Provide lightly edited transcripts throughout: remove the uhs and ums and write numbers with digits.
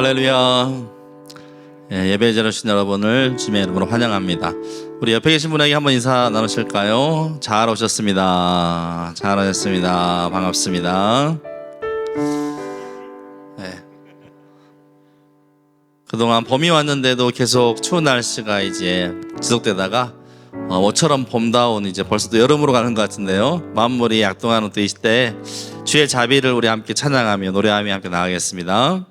할렐루야. 예배에 자리하신 여러분을 주님의 이름으로 환영합니다. 우리 옆에 계신 분에게 한번 인사 나누실까요? 잘 오셨습니다. 잘 오셨습니다. 반갑습니다. 그동안 봄이 왔는데도 계속 추운 날씨가 이제 지속되다가 모처럼 봄다운 이제 벌써 또 여름으로 가는 것 같은데요. 만물이 약동하는 또 이 시대에 주의 자비를 우리 함께 찬양하며 노래하며 함께 나가겠습니다.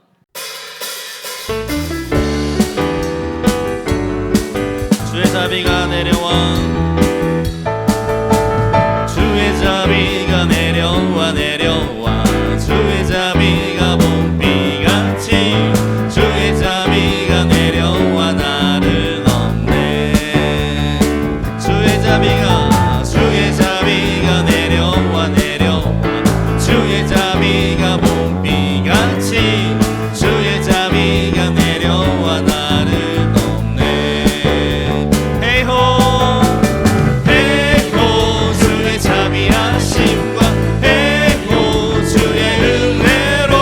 주의 자비가 내려와, 주의 자비가 내려와 내려와, 주의 자비가 봄비같이 주의 자비가 내려와 나를 넘네. 주의 자비가 내려와 내려와, 주의 자비가 봄비같이 주의 자비가 내려와 나를 넘네. 헤이호 헤이호 주의 자비하심과 헤이호 주의 은혜로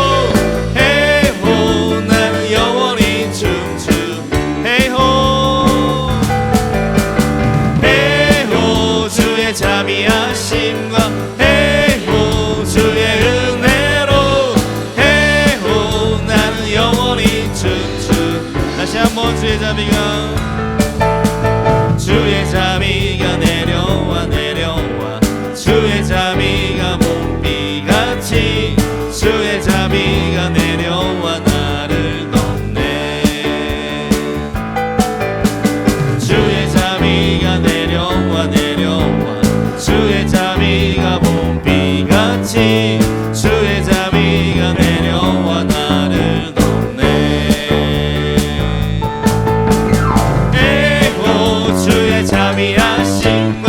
헤이호 나는 영원히 춤추. 헤이호 헤이호 주의 자비하심과 헤이호 주의 은혜로 헤이호 나는 영원히 춤추. 다시 한번 주의 자비가 내려와 내려와, 주의 자비가 봄비같이 주의 자비가 내려와 나를 넘네. 주의 자비가 내려와 내려와, 주의 자비가 봄비같이 주의 자비가 내려와 나를 넘네. 에호 주의 자비하심과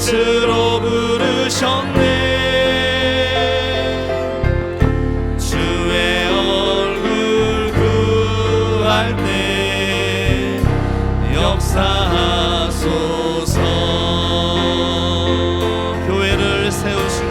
빛으로 부르셨네. 주의 얼굴 구할 때 역사하소서. 교회를 세우시고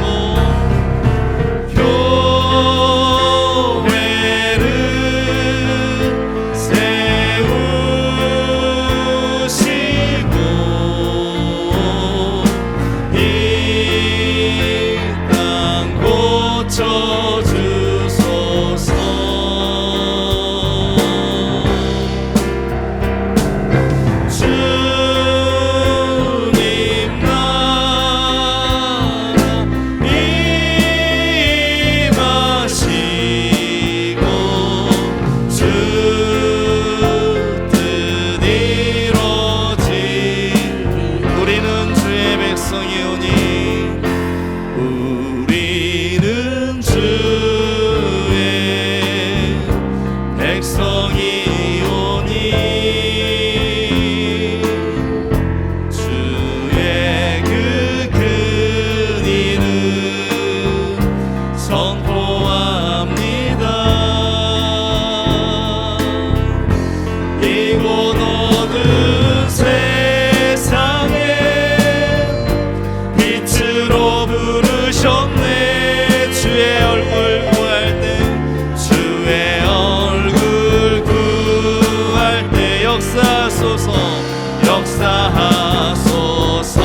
역사하소서.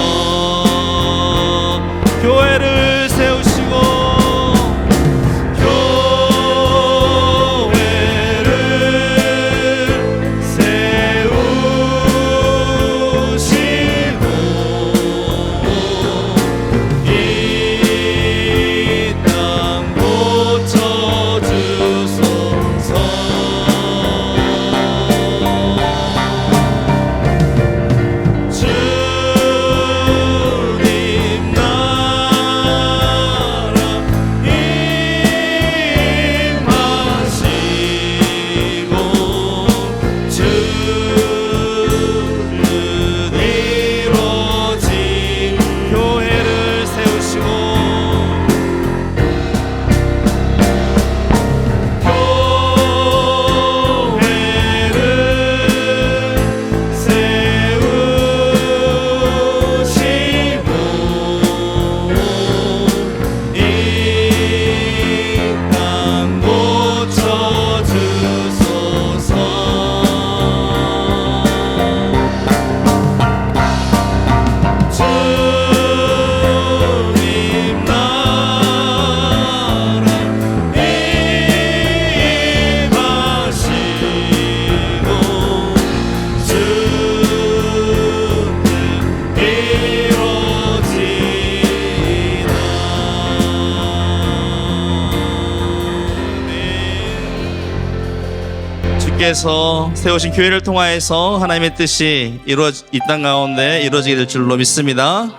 교회를 세우시고 주께서 세우신 교회를 통하여서 하나님의 뜻이 이 땅 가운데 이루어지게 될 줄로 믿습니다.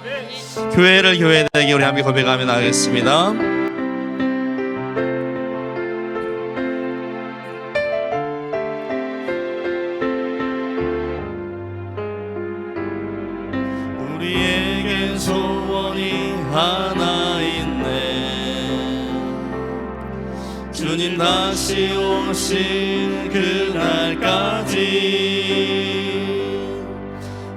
교회를 교회되게 우리 함께 고백하며 나가겠습니다. 우리에겐 소원이 하나 있네. 주님 다시 오신 그날까지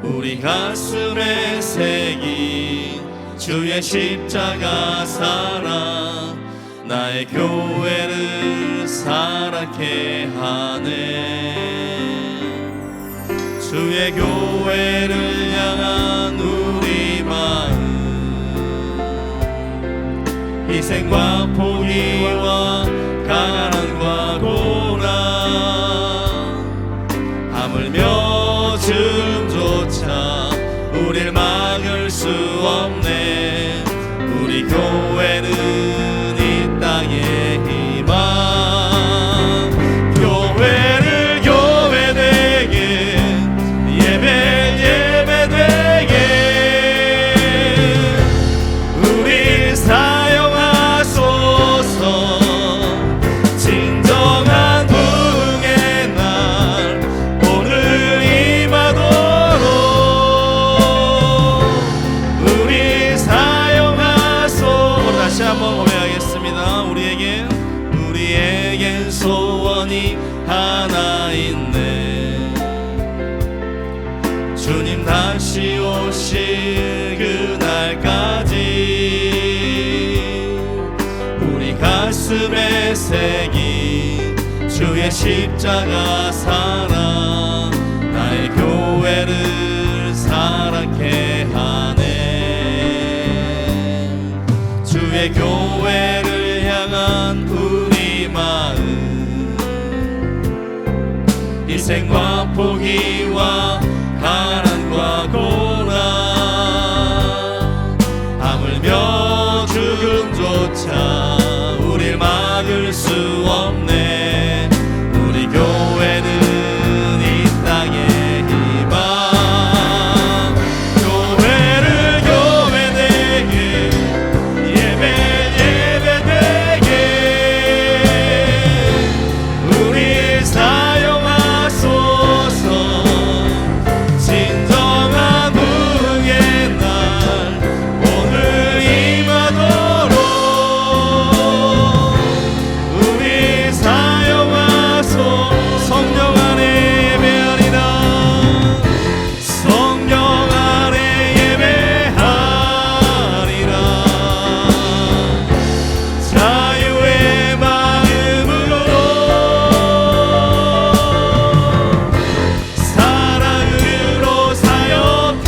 우리 가슴에 새긴 주의 십자가 사랑 나의 교회를 사랑케 하네. 주의 교회를 향한 우리 마음 희생과 포기와 가난과 고난 하물며 죽음조차 우릴 막을 수 없네. 우리 교회는 이 땅의 희망. 교회를 교회되게 예배되게 우리 사용하소서. 고백하겠습니다. 우리에겐 소원이 하나 있네. 주님 다시 오실 그날까지 우리 가슴에 새긴 주의 십자가 사랑 나의 교회를 사랑케 하네. 주의 교회를 향한 우리 마음 희생과 포기와 가난과 고난 하물며 죽음조차 우릴 막을 수 없네. 우리 교회는 이 땅의 희망 교회를 교회되게 예배되게 우리 사용하소서. 진정한 부흥의 날 오늘 임하도록 우리 사용하소. 성령 안에 예배하리라. 성령 안에 예배하리라. 자유의 마음으로 사랑으로 사역하리라.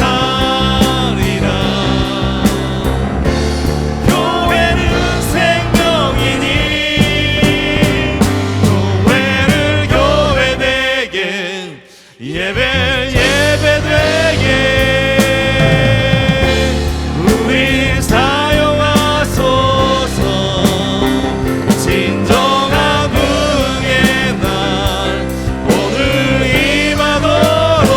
교회는 생명이니 교회를 교회되게 예배되게 우리 사용하소서. 진정한 부흥의 날 오늘 임하도록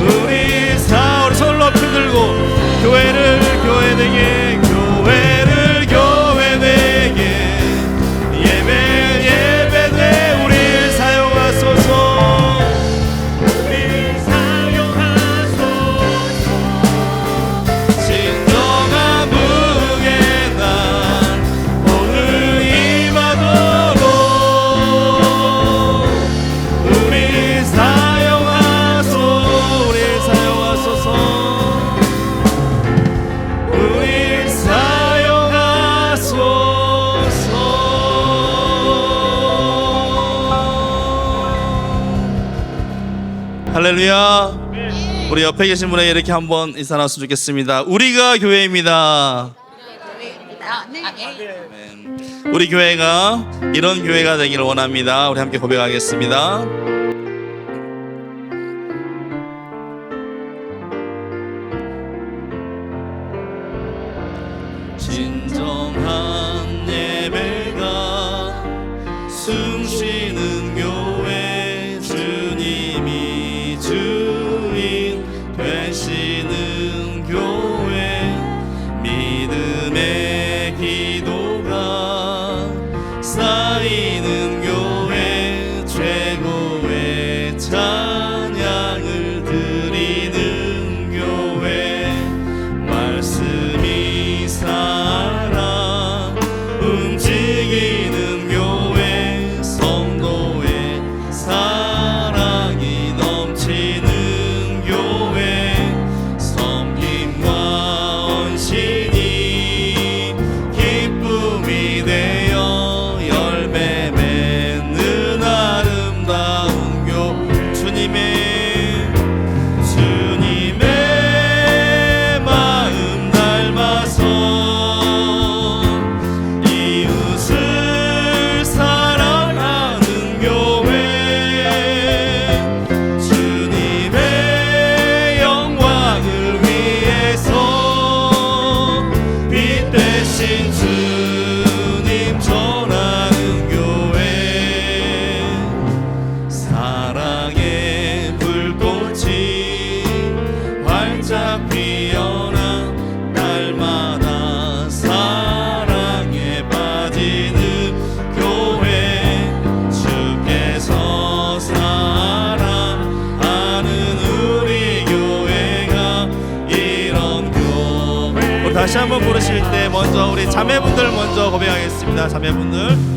우리 손을 높이 들고 교회를 교회되게 예배되 우리 사용하소서. 우리 사용하소서. 진정한 부흥의 날 오늘 임하도록 우리 사용하소서. 우리 사용하소서. 할렐루야. 우리 옆에 계신 분에게 이렇게 한번 인사 나눴으면 좋겠습니다. 우리가 교회입니다. 아멘. 우리 교회가 이런 교회가 되기를 원합니다. 우리 함께 고백하겠습니다. 진정한 예배가 숨쉬는 교회 주님이 주인 되시는 교회 믿음의 기도가 쌓이는 교회 최고의 찬양을 드리는 교회 말씀이 살아 다시 한번 부르실 때 먼저 우리 자매분들 먼저 고백하겠습니다. 자매분들.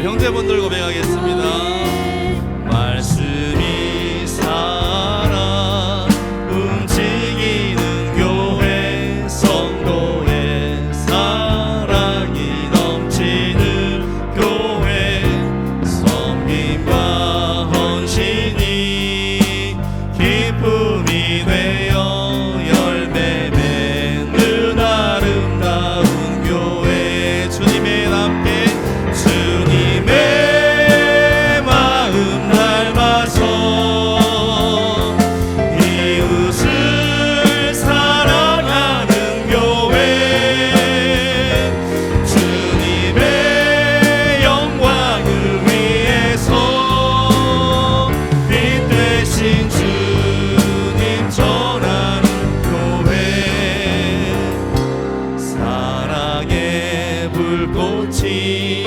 형제분들 고백하겠습니다. 말씀이 살아 움직이는 교회, 성도의 사랑이 넘치는 교회, 섬김과 헌신이 기쁨이 되어 열매 맺는 아름다운 교회. 주님의 함께 주님의 마음 닮아서 이웃을 사랑하는 교회, 주님의 영광을 위해서 빛 되신 주님 전하는 교회, 사랑의 불꽃이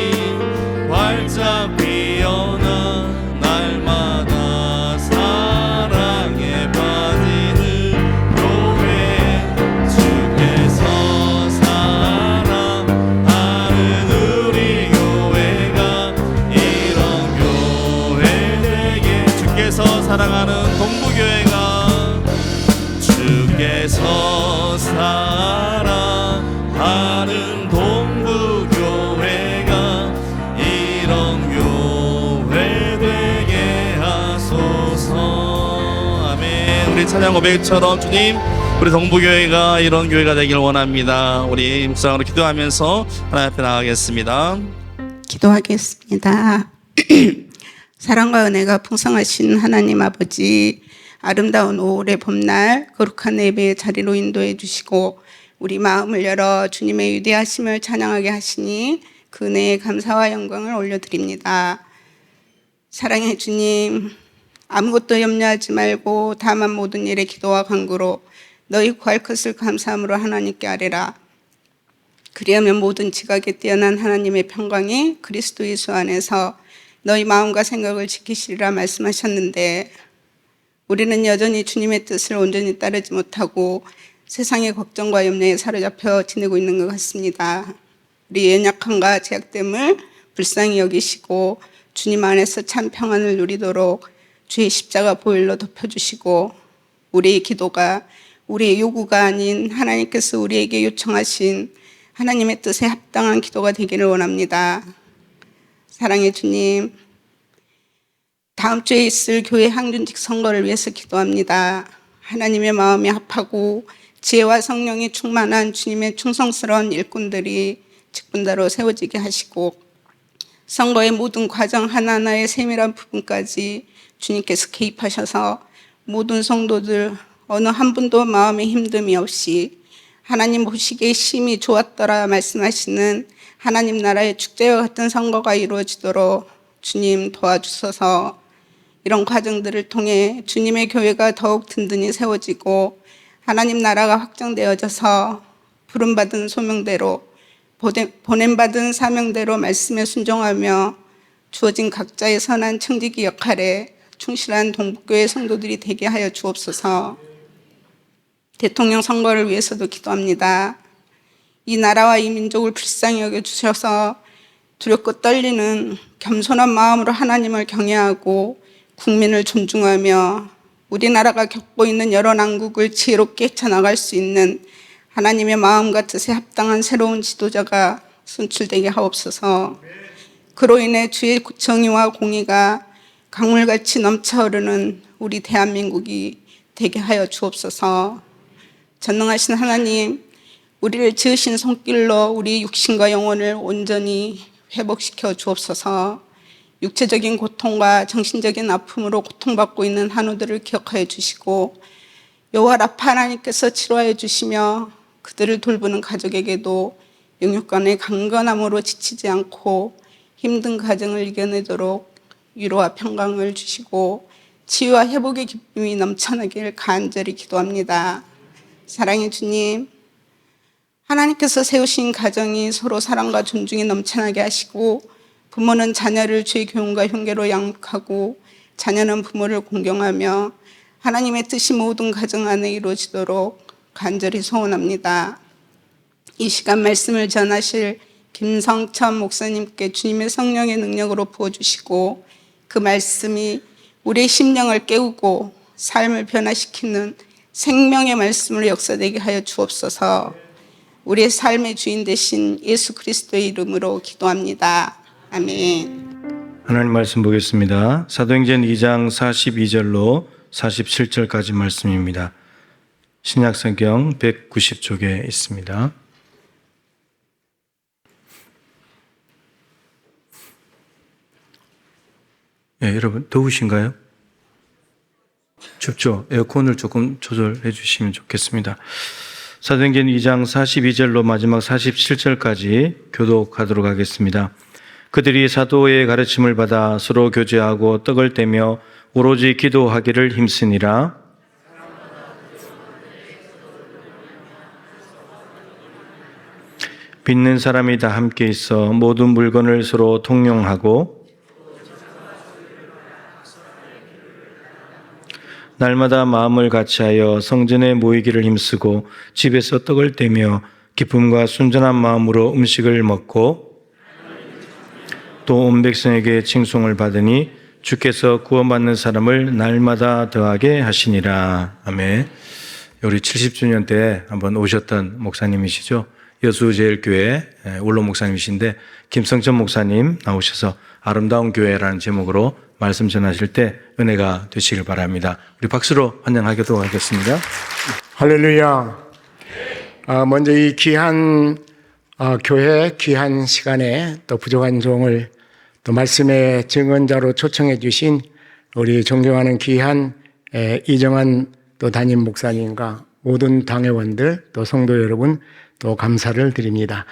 활짝 피어나 날마다 사랑에 빠지는 교회, 주께서 사랑하는 우리 교회가 이런 교회 되게. 주께서 사랑하는 동부교회가, 주께서 사랑하는 동부교회가 이런 교회 되게 하소서. 아멘. 우리 찬양 고백처럼 주님, 우리 동부교회가 이런 교회가 되길 원합니다. 우리 묵상으로 기도하면서 하나님 앞에 나가겠습니다. 기도하겠습니다. 사랑과 은혜가 풍성하신 하나님 아버지, 아름다운 5월의 봄날 거룩한 예배의 자리로 인도해 주시고 우리 마음을 열어 주님의 위대하심을 찬양하게 하시니 그 은혜에 감사와 영광을 올려드립니다. 사랑의 주님, 아무것도 염려하지 말고 다만 모든 일에 기도와 간구로 너희 구할 것을 감사함으로 하나님께 아뢰라. 그리하면 모든 지각에 뛰어난 하나님의 평강이 그리스도 예수 안에서 너희 마음과 생각을 지키시리라 말씀하셨는데, 우리는 여전히 주님의 뜻을 온전히 따르지 못하고 세상의 걱정과 염려에 사로잡혀 지내고 있는 것 같습니다. 우리 연약함과 제약됨을 불쌍히 여기시고 주님 안에서 참 평안을 누리도록 주의 십자가 보혈로 덮여주시고, 우리의 기도가 우리의 요구가 아닌 하나님께서 우리에게 요청하신 하나님의 뜻에 합당한 기도가 되기를 원합니다. 사랑의 주님, 다음 주에 있을 교회 항준직 선거를 위해서 기도합니다. 하나님의 마음이 합하고 지혜와 성령이 충만한 주님의 충성스러운 일꾼들이 직분자로 세워지게 하시고, 선거의 모든 과정 하나하나의 세밀한 부분까지 주님께서 개입하셔서 모든 성도들 어느 한 분도 마음에 힘듦이 없이 하나님 보시기에 심히 좋았더라 말씀하시는 하나님 나라의 축제와 같은 선거가 이루어지도록 주님 도와주셔서 이런 과정들을 통해 주님의 교회가 더욱 든든히 세워지고 하나님 나라가 확장되어져서 부름받은 소명대로, 보냄받은 사명대로 말씀에 순종하며 주어진 각자의 선한 청지기 역할에 충실한 동북교회 성도들이 되게 하여 주옵소서. 대통령 선거를 위해서도 기도합니다. 이 나라와 이 민족을 불쌍히 여겨주셔서 두렵고 떨리는 겸손한 마음으로 하나님을 경외하고 국민을 존중하며 우리나라가 겪고 있는 여러 난국을 지혜롭게 헤쳐나갈 수 있는 하나님의 마음과 뜻에 합당한 새로운 지도자가 선출되게 하옵소서. 그로 인해 주의 정의와 공의가 강물같이 넘쳐흐르는 우리 대한민국이 되게 하여 주옵소서. 전능하신 하나님, 우리를 지으신 손길로 우리 육신과 영혼을 온전히 회복시켜 주옵소서. 육체적인 고통과 정신적인 아픔으로 고통받고 있는 한우들을 기억하여 주시고, 여호와 라파 하나님께서 치료하여 주시며 그들을 돌보는 가족에게도 영육간의 강건함으로 지치지 않고 힘든 가정을 이겨내도록 위로와 평강을 주시고 치유와 회복의 기쁨이 넘쳐나길 간절히 기도합니다. 사랑의 주님, 하나님께서 세우신 가정이 서로 사랑과 존중이 넘쳐나게 하시고 부모는 자녀를 주의 교훈과 훈계로 양육하고 자녀는 부모를 공경하며 하나님의 뜻이 모든 가정 안에 이루어지도록 간절히 소원합니다. 이 시간 말씀을 전하실 김성천 목사님께 주님의 성령의 능력으로 부어주시고 그 말씀이 우리의 심령을 깨우고 삶을 변화시키는 생명의 말씀으로 역사되게 하여 주옵소서. 우리의 삶의 주인 되신 예수 그리스도의 이름으로 기도합니다. 아멘. 하나님 말씀 보겠습니다. 사도행전 2장 42절로 47절까지 말씀입니다. 신약성경 190쪽에 있습니다. 네, 여러분 더우신가요? 춥죠? 에어컨을 조금 조절해 주시면 좋겠습니다. 사도행전 2장 42절로 마지막 47절까지 교독하도록 하겠습니다. 그들이 사도의 가르침을 받아 서로 교제하고 떡을 떼며 오로지 기도하기를 힘쓰니라. 빚는 사람이 다 함께 있어 모든 물건을 서로 통용하고 날마다 마음을 같이하여 성전에 모이기를 힘쓰고 집에서 떡을 떼며 기쁨과 순전한 마음으로 음식을 먹고 또 온 백성에게 칭송을 받으니 주께서 구원받는 사람을 날마다 더하게 하시니라. 아멘. 우리 70주년 때 한번 오셨던 목사님이시죠. 여수제일교회 원로 목사님이신데 김성천 목사님 나오셔서 아름다운 교회라는 제목으로 말씀 전하실 때 은혜가 되시길 바랍니다. 우리 박수로 환영하도록 하겠습니다. 할렐루야. 먼저 이 귀한 교회 귀한 시간에 또 부족한 종을 또 말씀의 증언자로 초청해 주신 우리 존경하는 귀한 이정환 또 담임 목사님과 모든 당회원들 또 성도 여러분 또 감사를 드립니다.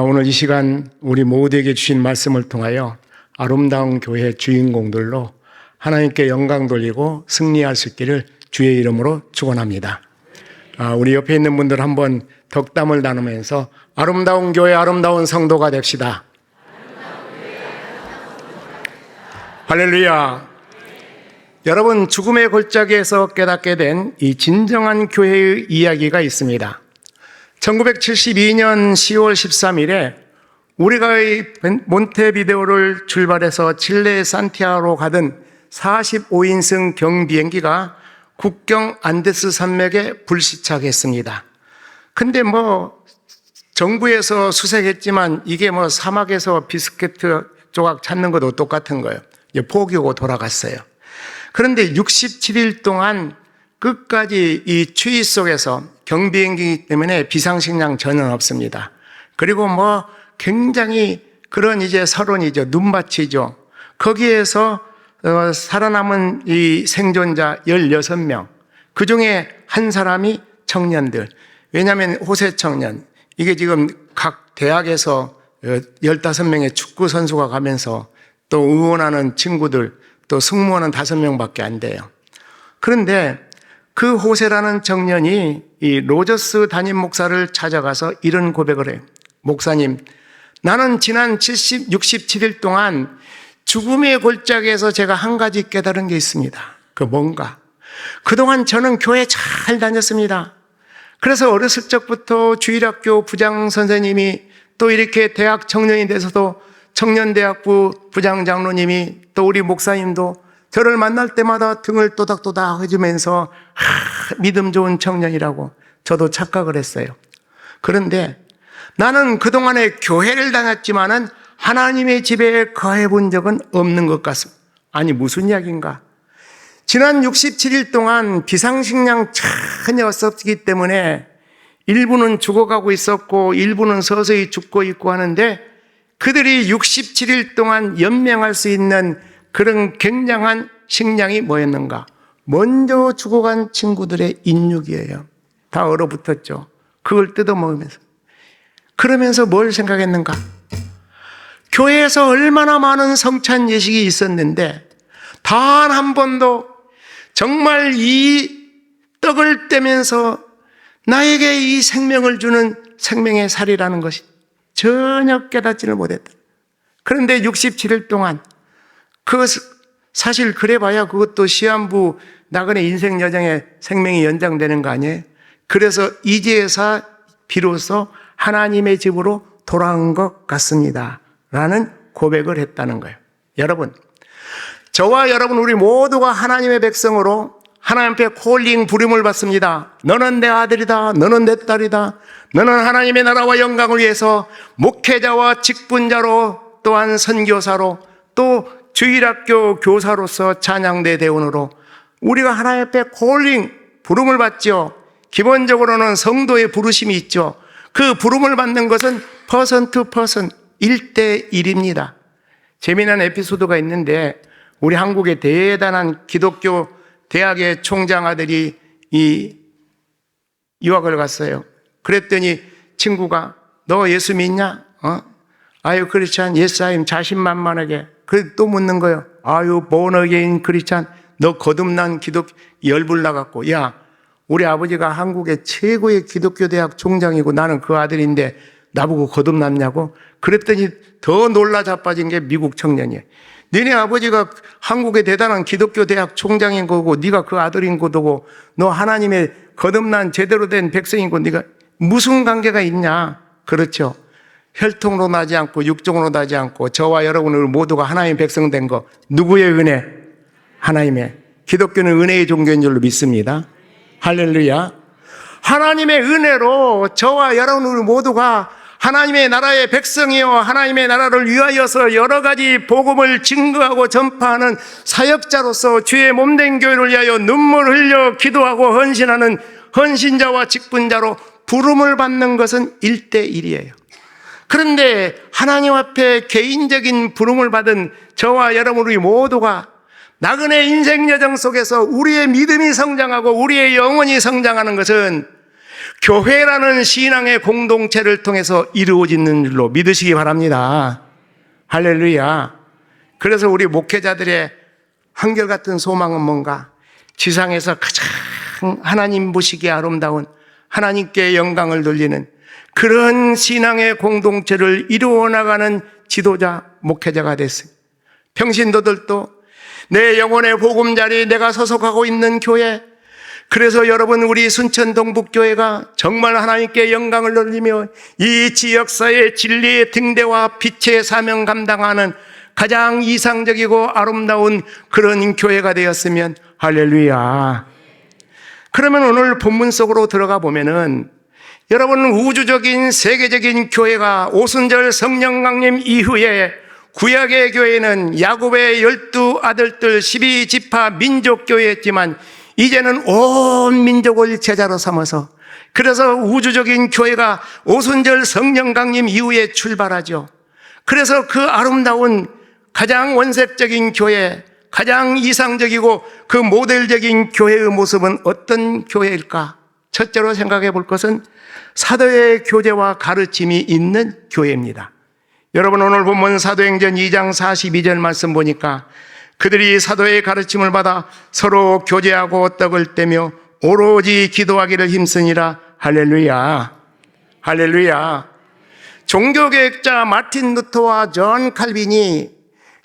오늘 이 시간 우리 모두에게 주신 말씀을 통하여 아름다운 교회 주인공들로 하나님께 영광 돌리고 승리할 수 있기를 주의 이름으로 축원합니다. 우리 옆에 있는 분들 한번 덕담을 나누면서 아름다운 교회 아름다운 성도가 됩시다. 할렐루야. 여러분, 죽음의 골짜기에서 깨닫게 된 이 진정한 교회의 이야기가 있습니다. 1972년 10월 13일에 우리가의 몬테비데오를 출발해서 칠레 산티아고로 가던 45인승 경비행기가 국경 안데스 산맥에 불시착했습니다. 근데 정부에서 수색했지만 이게 사막에서 비스케트 조각 찾는 것도 똑같은 거예요. 포기하고 돌아갔어요. 그런데 67일 동안 끝까지 이 추위 속에서 경비행기 때문에 비상식량 전혀 없습니다. 그리고 굉장히 그런 이제 서론이죠. 눈밭이죠. 거기에서 살아남은 이 생존자 16명. 그 중에 한 사람이 청년들. 왜냐하면 호세 청년. 이게 지금 각 대학에서 15명의 축구 선수가 가면서 또 응원하는 친구들, 또 승무원은 5명밖에 안 돼요. 그런데 그 호세라는 청년이 이 로저스 담임 목사를 찾아가서 이런 고백을 해요. 목사님, 나는 지난 67일 동안 죽음의 골짜기에서 제가 한 가지 깨달은 게 있습니다. 그 뭔가? 그동안 저는 교회 잘 다녔습니다. 그래서 어렸을 적부터 주일학교 부장 선생님이 또 이렇게 대학 청년이 돼서도 청년대학부 부장 장로님이 또 우리 목사님도 저를 만날 때마다 등을 또닥또닥 해주면서 믿음 좋은 청년이라고 저도 착각을 했어요. 그런데 나는 그동안에 교회를 다녔지만은 하나님의 집에 거해 본 적은 없는 것 같습니다. 아니 무슨 이야기인가? 지난 67일 동안 비상식량 전혀 없었기 때문에 일부는 죽어가고 있었고 일부는 서서히 죽고 있고 하는데 그들이 67일 동안 연명할 수 있는 그런 굉장한 식량이 뭐였는가? 먼저 죽어간 친구들의 인육이에요. 다 얼어붙었죠. 그걸 뜯어먹으면서. 그러면서 뭘 생각했는가? 교회에서 얼마나 많은 성찬 예식이 있었는데 단 한 번도 정말 이 떡을 떼면서 나에게 이 생명을 주는 생명의 살이라는 것이 전혀 깨닫지를 못했다. 그런데 67일 동안 사실 그래봐야 그것도 시한부 나그네 인생 여정의 생명이 연장되는 거 아니에요? 그래서 이제서 비로소 하나님의 집으로 돌아온 것 같습니다 라는 고백을 했다는 거예요. 여러분, 저와 여러분 우리 모두가 하나님의 백성으로 하나님 앞에 콜링 부름을 받습니다. 너는 내 아들이다. 너는 내 딸이다. 너는 하나님의 나라와 영광을 위해서 목회자와 직분자로 또한 선교사로 또 주일학교 교사로서 찬양대 대원으로 우리가 하나님 앞에 콜링 부름을 받죠. 기본적으로는 성도의 부르심이 있죠. 그 부름을 받는 것은 퍼슨 투 퍼슨 1대1입니다. 재미난 에피소드가 있는데 우리 한국의 대단한 기독교 대학의 총장 아들이 이 유학을 갔어요. 그랬더니 친구가 너 예수 믿냐? 아유 크리스찬 예스아임 자신만만하게. 그래 또 묻는 거예요. 아유 born again 크리스찬 너 거듭난 기독 열불 나갔고 야 우리 아버지가 한국의 최고의 기독교 대학 총장이고 나는 그 아들인데 나보고 거듭났냐고? 그랬더니 더 놀라 자빠진 게 미국 청년이에요. 너네 아버지가 한국의 대단한 기독교 대학 총장인 거고 네가 그 아들인 거고 너 하나님의 거듭난 제대로 된 백성이고 네가 무슨 관계가 있냐? 그렇죠. 혈통으로 나지 않고 육종으로 나지 않고 저와 여러분을 모두가 하나님의 백성 된 거 누구의 은혜? 하나님의. 기독교는 은혜의 종교인 줄로 믿습니다. 할렐루야. 하나님의 은혜로 저와 여러분 모두가 하나님의 나라의 백성이요 하나님의 나라를 위하여서 여러 가지 복음을 증거하고 전파하는 사역자로서 주의 몸된 교회를 위하여 눈물 흘려 기도하고 헌신하는 헌신자와 직분자로 부름을 받는 것은 1대1이에요. 그런데 하나님 앞에 개인적인 부름을 받은 저와 여러분이 모두가 나그네 인생 여정 속에서 우리의 믿음이 성장하고 우리의 영혼이 성장하는 것은 교회라는 신앙의 공동체를 통해서 이루어지는 줄로 믿으시기 바랍니다. 할렐루야. 그래서 우리 목회자들의 한결같은 소망은 뭔가? 지상에서 가장 하나님 보시기에 아름다운 하나님께 영광을 돌리는 그런 신앙의 공동체를 이루어 나가는 지도자, 목회자가 됐어요. 평신도들도 내 영혼의 보금자리 내가 소속하고 있는 교회, 그래서 여러분 우리 순천 동북교회가 정말 하나님께 영광을 돌리며 이 지역사의 진리의 등대와 빛의 사명 감당하는 가장 이상적이고 아름다운 그런 교회가 되었으면 할렐루야. 그러면 오늘 본문 속으로 들어가 보면은 여러분 우주적인 세계적인 교회가 오순절 성령 강림 이후에 구약의 교회는 야곱의 12 아들들 12지파 민족교회였지만 이제는 온 민족을 제자로 삼아서 그래서 우주적인 교회가 오순절 성령 강림 이후에 출발하죠. 그래서 그 아름다운 가장 원색적인 교회, 가장 이상적이고 그 모델적인 교회의 모습은 어떤 교회일까? 첫째로 생각해 볼 것은 사도의 교제와 가르침이 있는 교회입니다. 여러분 오늘 본문 사도행전 2장 42절 말씀 보니까 그들이 사도의 가르침을 받아 서로 교제하고 떡을 떼며 오로지 기도하기를 힘쓰니라. 할렐루야. 할렐루야. 종교개혁자 마틴 루터와 존 칼빈이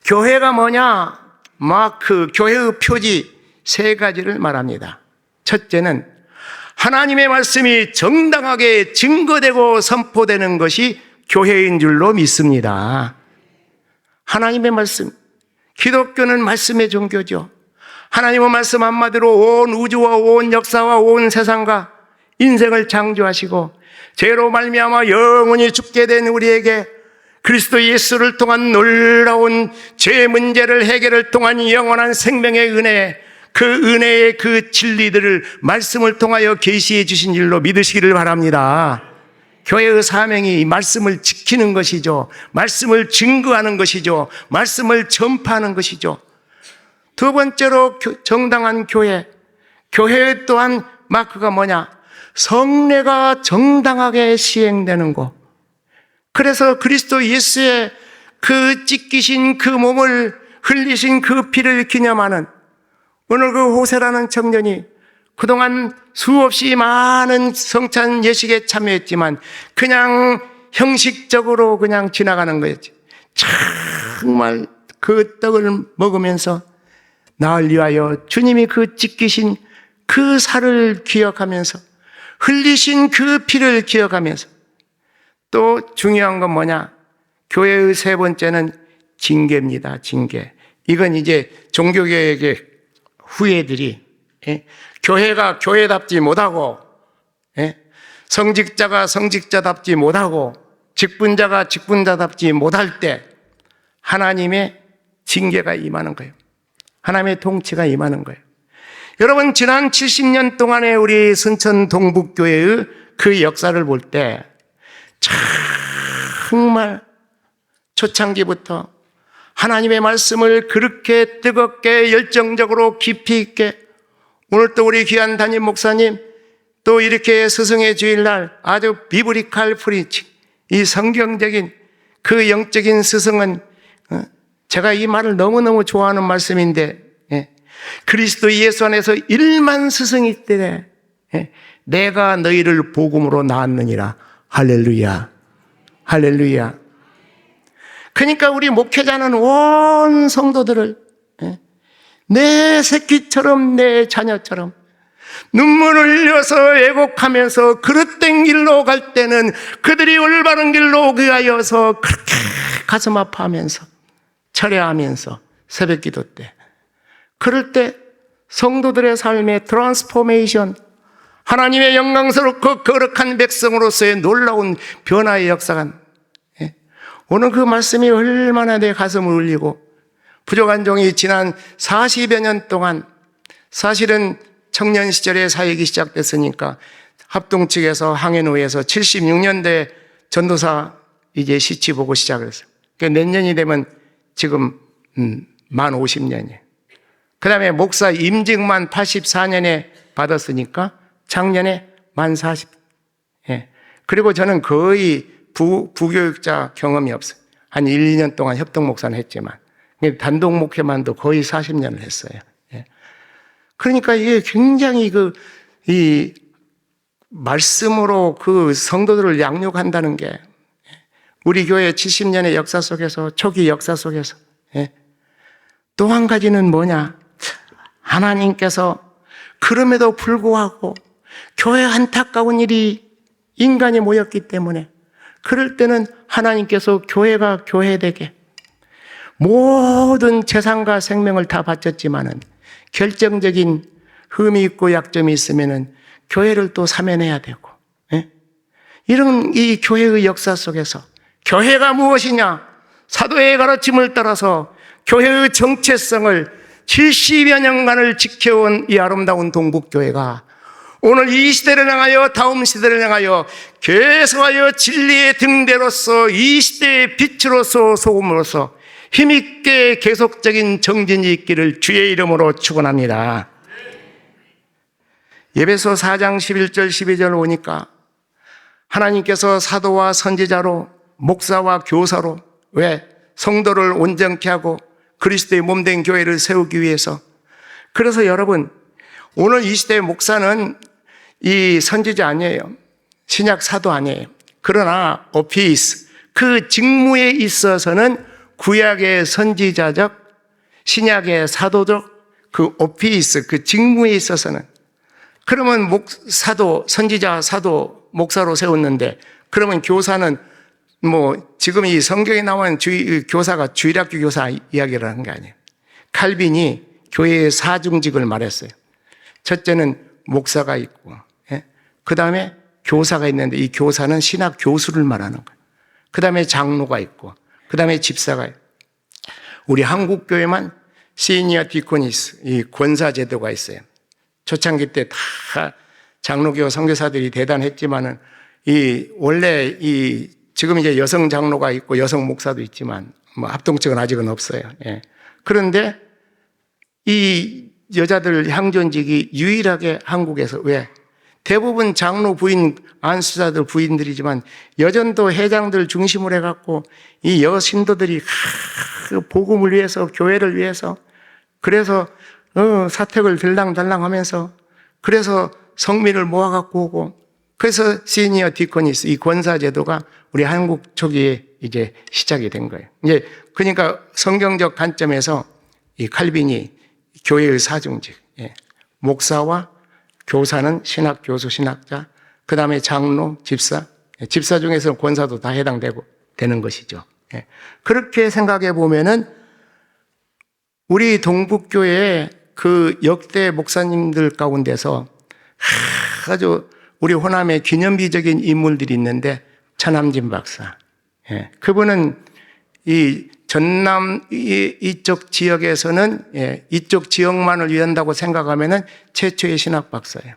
교회가 뭐냐? 마크, 교회의 표지 세 가지를 말합니다. 첫째는 하나님의 말씀이 정당하게 증거되고 선포되는 것이 교회인 줄로 믿습니다. 하나님의 말씀, 기독교는 말씀의 종교죠. 하나님의 말씀 한마디로 온 우주와 온 역사와 온 세상과 인생을 창조하시고 죄로 말미암아 영원히 죽게 된 우리에게 그리스도 예수를 통한 놀라운 죄 문제를 해결을 통한 영원한 생명의 은혜, 그 은혜의 그 진리들을 말씀을 통하여 계시해 주신 줄로 믿으시기를 바랍니다. 교회의 사명이 말씀을 지키는 것이죠. 말씀을 증거하는 것이죠. 말씀을 전파하는 것이죠. 두 번째로 정당한 교회. 교회 또한 마크가 뭐냐? 성례가 정당하게 시행되는 것. 그래서 그리스도 예수의 그 찢기신 그 몸을 흘리신 그 피를 기념하는 오늘 그 호세라는 청년이 그동안 수없이 많은 성찬 예식에 참여했지만 그냥 형식적으로 그냥 지나가는 거였지. 정말 그 떡을 먹으면서 나를 위하여 주님이 그 찢기신 그 살을 기억하면서 흘리신 그 피를 기억하면서 또 중요한 건 뭐냐? 교회의 세 번째는 징계입니다. 징계. 이건 이제 종교개혁의 후예들이 교회가 교회답지 못하고 성직자가 성직자답지 못하고 직분자가 직분자답지 못할 때 하나님의 징계가 임하는 거예요. 하나님의 통치가 임하는 거예요. 여러분 지난 70년 동안의 우리 순천 동북교회의 그 역사를 볼 때 정말 초창기부터 하나님의 말씀을 그렇게 뜨겁게 열정적으로 깊이 있게 오늘 또 우리 귀한 담임 목사님 또 이렇게 스승의 주일날 아주 비브리칼 프리칭 이 성경적인 그 영적인 스승은 제가 이 말을 너무너무 좋아하는 말씀인데 그리스도 예수 안에서 1만 스승이 있되 내가 너희를 복음으로 낳았느니라. 할렐루야. 할렐루야. 그러니까 우리 목회자는 온 성도들을 내 새끼처럼 내 자녀처럼 눈물을 흘려서 애곡하면서 그릇된 길로 갈 때는 그들이 올바른 길로 오게 하여서 그렇게 가슴 아파하면서 철회하면서 새벽기도 때 그럴 때 성도들의 삶의 트랜스포메이션 하나님의 영광스럽고 거룩한 백성으로서의 놀라운 변화의 역사가 오늘 그 말씀이 얼마나 내 가슴을 울리고 부족한 종이 지난 40여 년 동안 사실은 청년 시절에 사역이 시작됐으니까 합동 측에서 항해노회에서 76년대 전도사 이제 시치 보고 시작을 했어요. 그러니까 내년이 되면 지금 만 50년이에요. 그 다음에 목사 임직만 84년에 받았으니까 작년에 만 40. 그리고 저는 거의 부교육자 경험이 없어요. 한 1, 2년 동안 협동 목사는 했지만 단독 목회만도 거의 40년을 했어요. 그러니까 이게 굉장히 이 말씀으로 그 성도들을 양육한다는 게 우리 교회 70년의 역사 속에서 초기 역사 속에서 또 한 가지는 뭐냐? 하나님께서 그럼에도 불구하고 교회 안타까운 일이 인간이 모였기 때문에 그럴 때는 하나님께서 교회가 교회되게 모든 재산과 생명을 다 바쳤지만은 결정적인 흠이 있고 약점이 있으면은 교회를 또 사면해야 되고, 이런 이 교회의 역사 속에서 교회가 무엇이냐? 사도의 가르침을 따라서 교회의 정체성을 70여 년간을 지켜온 이 아름다운 동북교회가 오늘 이 시대를 향하여 다음 시대를 향하여 계속하여 진리의 등대로서 이 시대의 빛으로서 소금으로서 힘있게 계속적인 정진이 있기를 주의 이름으로 축원합니다. 에베소 4장 11절 12절 오니까 하나님께서 사도와 선지자로 목사와 교사로 왜? 성도를 온전케 하고 그리스도의 몸된 교회를 세우기 위해서. 그래서 여러분 오늘 이 시대의 목사는 이 선지자 아니에요. 신약 사도 아니에요. 그러나 오피스 그 직무에 있어서는 구약의 선지자적 신약의 사도적 그 오피스 그 직무에 있어서는 그러면 사도 선지자 사도 목사로 세웠는데 그러면 교사는 뭐 지금 이 성경에 나오는 교사가 주일학교 교사 이야기를 하는 게 아니에요. 칼빈이 교회의 사중직을 말했어요. 첫째는 목사가 있고 그 다음에 교사가 있는데 이 교사는 신학 교수를 말하는 거예요. 그 다음에 장로가 있고 그 다음에 집사가 있고 우리 한국교회만 시니어 디코니스 이 권사제도가 있어요. 초창기 때 다 장로교 선교사들이 대단했지만은 원래 지금 이제 여성 장로가 있고 여성 목사도 있지만 뭐 합동측은 아직은 없어요. 그런데 이 여자들 향전직이 유일하게 한국에서 왜? 대부분 장로 부인, 안수자들 부인들이지만 여전도 회장들 중심으로 해갖고 이 여신도들이 그 복음을 위해서, 교회를 위해서, 그래서 사택을 들랑달랑 하면서, 그래서 성민을 모아갖고 오고, 그래서 시니어 디코니스, 이 권사제도가 우리 한국 초기에 이제 시작이 된 거예요. 이제 그러니까 성경적 관점에서 이 칼빈이 교회의 사중직, 목사와 교사는 신학 교수, 신학자, 그 다음에 장로, 집사, 집사 중에서 권사도 다 해당되고 되는 것이죠. 그렇게 생각해 보면은 우리 동북교회의 그 역대 목사님들 가운데서 아주 우리 호남의 기념비적인 인물들이 있는데 차남진 박사. 그분은 이 전남 이쪽 지역에서는 이쪽 지역만을 위한다고 생각하면은 최초의 신학 박사예요.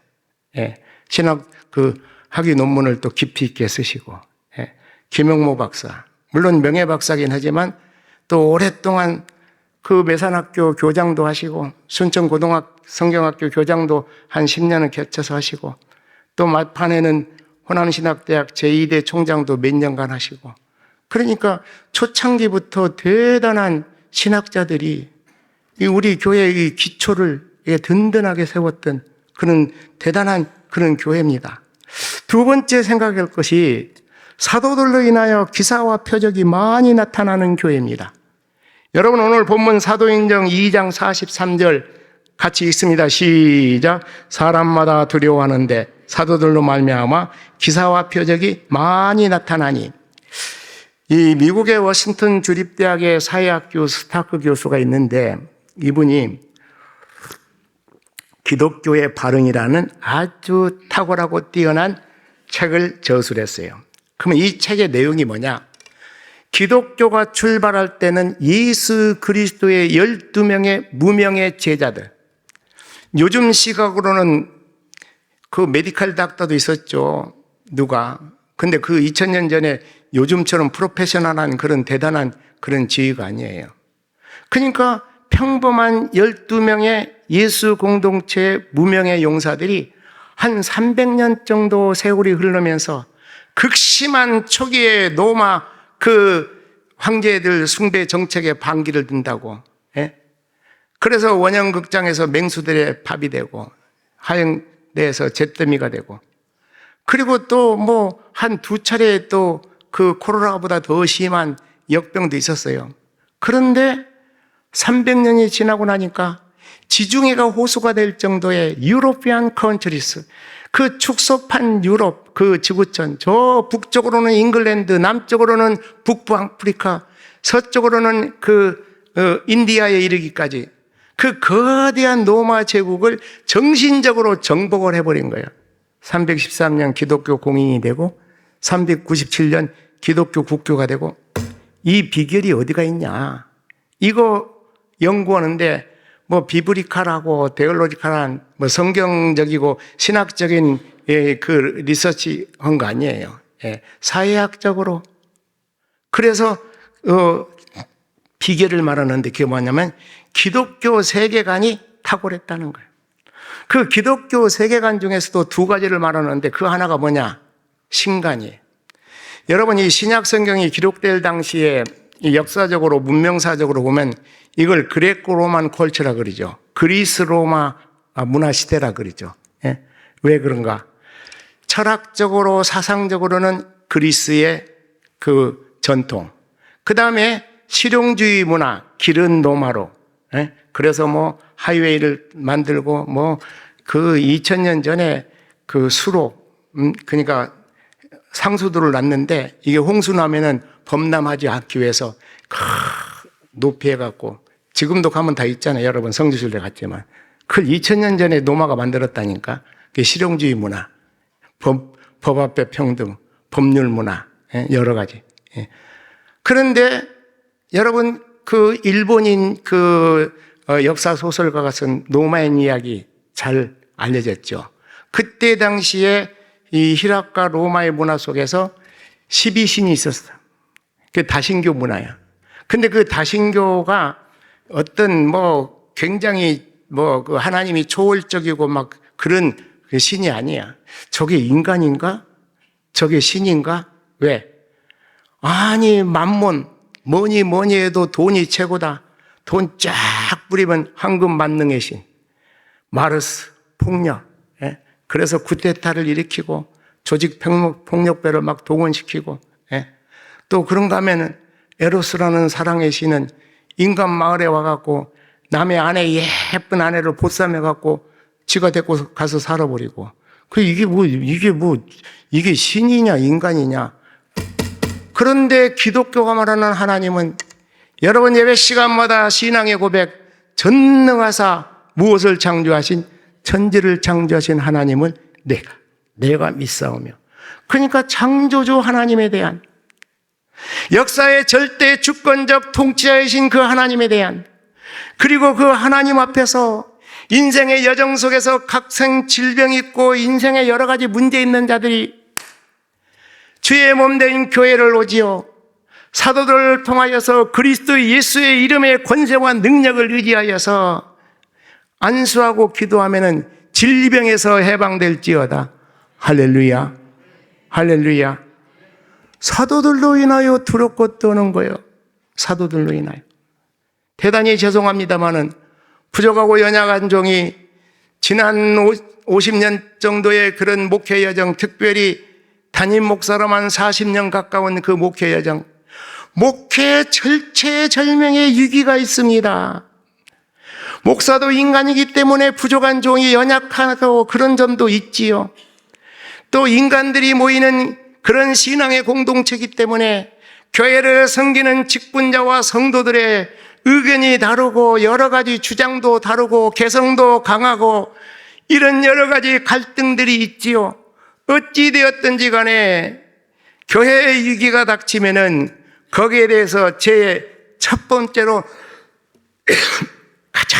신학 그 학위 논문을 또 깊이 있게 쓰시고, 김용모 박사. 물론 명예 박사긴 하지만 또 오랫동안 그 매산학교 교장도 하시고 순천 성경학교 교장도 한 10년을 겹쳐서 하시고 또 막판에는 호남신학대학 제2대 총장도 몇 년간 하시고 그러니까 초창기부터 대단한 신학자들이 우리 교회의 기초를 든든하게 세웠던 그런 대단한 그런 교회입니다. 두 번째 생각할 것이 사도들로 인하여 기사와 표적이 많이 나타나는 교회입니다. 여러분 오늘 본문 사도행전 2장 43절 같이 읽습니다. 시작. 사람마다 두려워하는데 사도들로 말미암아 기사와 표적이 많이 나타나니. 이 미국의 워싱턴 주립대학의 사회학교 스타크 교수가 있는데 이분이 기독교의 발흥이라는 아주 탁월하고 뛰어난 책을 저술했어요. 그러면 이 책의 내용이 뭐냐? 기독교가 출발할 때는 예수 그리스도의 12명의 무명의 제자들. 요즘 시각으로는 그 메디컬 닥터도 있었죠. 누가. 근데 그 2000년 전에 요즘처럼 프로페셔널한 그런 대단한 그런 지위가 아니에요. 그러니까 평범한 12명의 예수 공동체 무명의 용사들이 한 300년 정도 세월이 흐르면서 극심한 초기의 로마 그 황제들 숭배 정책에 반기를 든다고. 그래서 원형극장에서 맹수들의 밥이 되고 하영대에서 잿더미가 되고 그리고 또 뭐 한 두 차례 또 그 코로나보다 더 심한 역병도 있었어요. 그런데 300년이 지나고 나니까 지중해가 호수가 될 정도의 유로피안 컨트리스, 그 축소판 유럽, 그 지구촌, 저 북쪽으로는 잉글랜드, 남쪽으로는 북부 아프리카, 서쪽으로는 인디아에 이르기까지 그 거대한 로마 제국을 정신적으로 정복을 해버린 거예요. 313년 기독교 공인이 되고 397년 기독교 국교가 되고 이 비결이 어디가 있냐? 이거 연구하는데 뭐 비브리칼하고 데올로지칼한 뭐 성경적이고 신학적인 그 리서치 한 거 아니에요. 사회학적으로. 그래서 비결을 말하는데 그게 뭐냐면 기독교 세계관이 탁월했다는 거예요. 그 기독교 세계관 중에서도 두 가지를 말하는데 그 하나가 뭐냐? 신간이에요. 여러분 이 신약 성경이 기록될 당시에 역사적으로 문명사적으로 보면 이걸 그레코 로만 컬처라 그러죠. 그리스 로마 문화 시대라 그러죠. 왜 그런가? 철학적으로 사상적으로는 그리스의 그 전통. 그다음에 실용주의 문화, 길은 로마로. 그래서 뭐 하이웨이를 만들고 뭐 그 2000년 전에 그 수록 그러니까 상수도를 놨는데 이게 홍수 나면은 범람하지 않기 위해서 높이 해갖고 지금도 가면 다 있잖아요. 여러분 성지순례 갔지만 그걸 2000년 전에 로마가 만들었다니까. 그게 실용주의 문화, 법 앞에 평등, 법률 문화 여러 가지. 그런데 여러분 그 일본인 그 역사 소설가가 쓴 노마의 이야기 잘 알려졌죠. 그때 당시에 이 히락과 로마의 문화 속에서 12신이 있었어. 그 다신교 문화야. 근데 그 다신교가 어떤 뭐 굉장히 뭐 그 하나님이 초월적이고 막 그런 그게 신이 아니야. 저게 인간인가? 저게 신인가? 왜? 아니, 만몬, 뭐니 해도 돈이 최고다. 돈 쫙 뿌리면 황금 만능의 신. 마르스, 폭력. 예? 그래서 쿠데타를 일으키고 조직 폭력배를 막 동원시키고, 예? 또 그런가 하면은 에로스라는 사랑의 신은 인간 마을에 와갖고 남의 아내, 예쁜 아내를 보쌈해갖고 지가 데리고 가서 살아버리고. 이게 신이냐, 인간이냐. 그런데 기독교가 말하는 하나님은 여러분 예배 시간마다 신앙의 고백, 전능하사 무엇을 창조하신, 천지를 창조하신 하나님을 내가 믿사오며. 그러니까 창조주 하나님에 대한, 역사의 절대 주권적 통치자이신 그 하나님에 대한, 그리고 그 하나님 앞에서 인생의 여정 속에서 각생 질병이 있고 인생의 여러 가지 문제 있는 자들이 주의 몸된 교회를 오지요, 사도들을 통하여서 그리스도 예수의 이름의 권세와 능력을 의지하여서 안수하고 기도하면은 질병에서 해방될지어다. 할렐루야, 할렐루야. 사도들로 인하여 두렵고 떠는 거예요. 사도들로 인하여. 대단히 죄송합니다마는 부족하고 연약한 종이 지난 50년 정도의 그런 목회 여정, 특별히 담임 목사로만 40년 가까운 그 목회 여정, 목회 절체절명의 위기가 있습니다. 목사도 인간이기 때문에 부족한 종이 연약하고 그런 점도 있지요. 또 인간들이 모이는 그런 신앙의 공동체이기 때문에 교회를 섬기는 직분자와 성도들의 의견이 다르고 여러 가지 주장도 다르고 개성도 강하고 이런 여러 가지 갈등들이 있지요. 어찌 되었든지 간에 교회의 위기가 닥치면은 거기에 대해서 제 첫 번째로 가장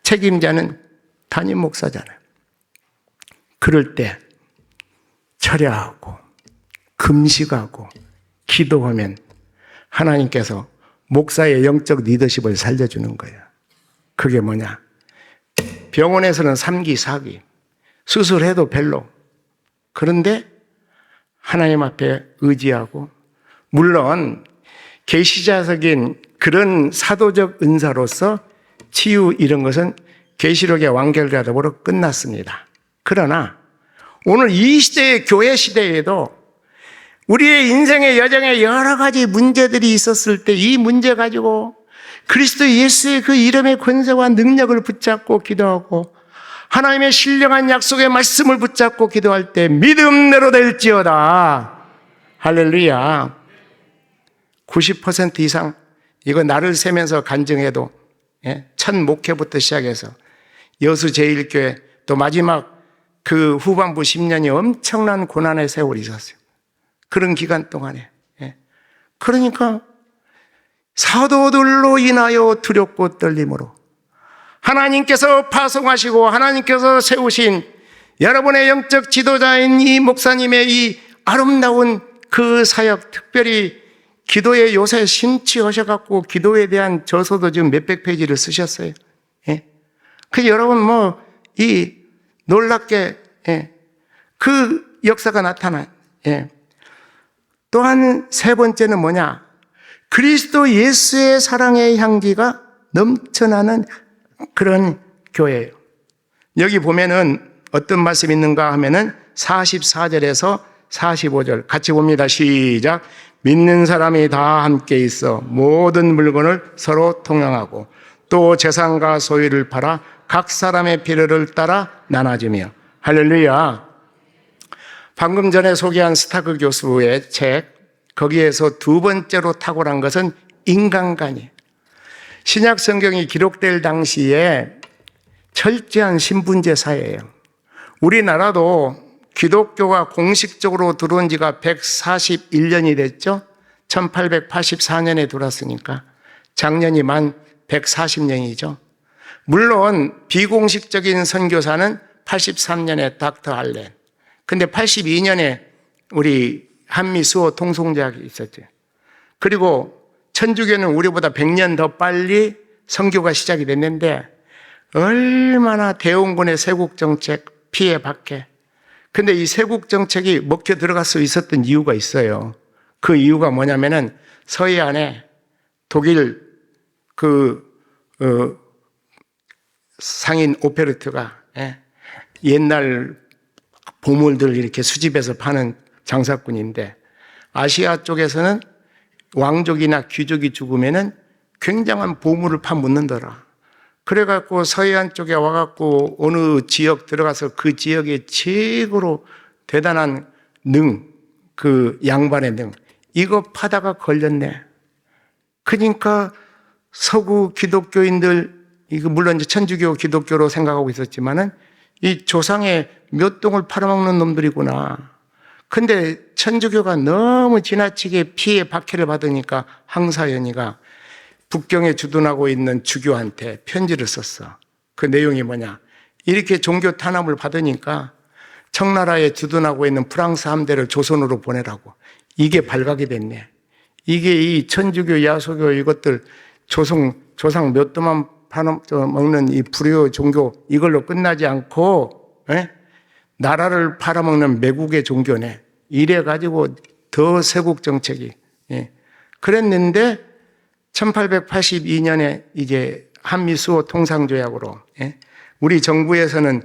책임자는 담임 목사잖아요. 그럴 때 철야하고 금식하고 기도하면 하나님께서 목사의 영적 리더십을 살려주는 거예요. 그게 뭐냐? 병원에서는 3기, 4기 수술해도 별로. 그런데 하나님 앞에 의지하고, 물론 계시자적인 그런 사도적 은사로서 치유 이런 것은 계시록의 완결과로 끝났습니다. 그러나 오늘 이 시대의 교회 시대에도 우리의 인생의 여정에 여러 가지 문제들이 있었을 때 이 문제 가지고 그리스도 예수의 그 이름의 권세와 능력을 붙잡고 기도하고 하나님의 신령한 약속의 말씀을 붙잡고 기도할 때 믿음대로 될지어다. 할렐루야. 90% 이상, 이거 나를 세면서 간증해도, 첫 목회부터 시작해서 여수 제1교회 또 마지막 그 후반부 10년이 엄청난 고난의 세월이 있었어요. 그런 기간 동안에. 그러니까 사도들로 인하여 두렵고 떨림으로 하나님께서 파송하시고 하나님께서 세우신 여러분의 영적 지도자인 이 목사님의 이 아름다운 그 사역, 특별히 기도에 요새 심취하셔갖고 기도에 대한 저서도 지금 몇백 페이지를 쓰셨어요. 그 여러분 이 놀랍게 그 역사가 나타나요. 또한 세 번째는 뭐냐? 그리스도 예수의 사랑의 향기가 넘쳐나는 그런 교회예요. 여기 보면은 어떤 말씀이 있는가 하면은 44절에서 45절 같이 봅니다. 시작. 믿는 사람이 다 함께 있어 모든 물건을 서로 통용하고 또 재산과 소유를 팔아 각 사람의 필요를 따라 나눠주며. 할렐루야. 방금 전에 소개한 스타크 교수의 책, 거기에서 두 번째로 탁월한 것은 인간관이에요. 신약 성경이 기록될 당시에 철저한 신분제 사회예요. 우리나라도 기독교가 공식적으로 들어온 지가 141년이 됐죠. 1884년에 들어왔으니까 작년이 만 140년이죠. 물론 비공식적인 선교사는 83년에 닥터 알렌, 근데 82년에 우리 한미 수호 통속제약이 있었죠. 그리고 천주교는 우리보다 100년 더 빨리 선교가 시작이 됐는데 얼마나 대원군의 세국정책, 피해 밖에. 근데 이 세국 정책이 먹혀 들어갈 수 있었던 이유가 있어요. 그 이유가 뭐냐면은 서해안에 독일 상인 오페르트가 옛날 보물들 이렇게 수집해서 파는 장사꾼인데 아시아 쪽에서는 왕족이나 귀족이 죽으면은 굉장한 보물을 파묻는더라. 그래갖고 서해안 쪽에 와갖고 어느 지역 들어가서 그 지역의 최고로 대단한 그 양반의 이거 파다가 걸렸네. 그러니까 서구 기독교인들, 이거 물론 이제 천주교 기독교로 생각하고 있었지만은 이 조상의 몇 동을 팔아먹는 놈들이구나. 근데 천주교가 너무 지나치게 피해 박해를 받으니까 항사연이가 북경에 주둔하고 있는 주교한테 편지를 썼어. 그 내용이 뭐냐? 이렇게 종교 탄압을 받으니까 청나라에 주둔하고 있는 프랑스 함대를 조선으로 보내라고. 이게 발각이 됐네. 이게 이 천주교, 야소교 이것들 조상 몇 도만 팔아먹는 이 불교 종교 이걸로 끝나지 않고 나라를 팔아먹는 매국의 종교네. 이래가지고 더 세국 정책이. 그랬는데 1882년에 이제 한미 수호 통상조약으로 우리 정부에서는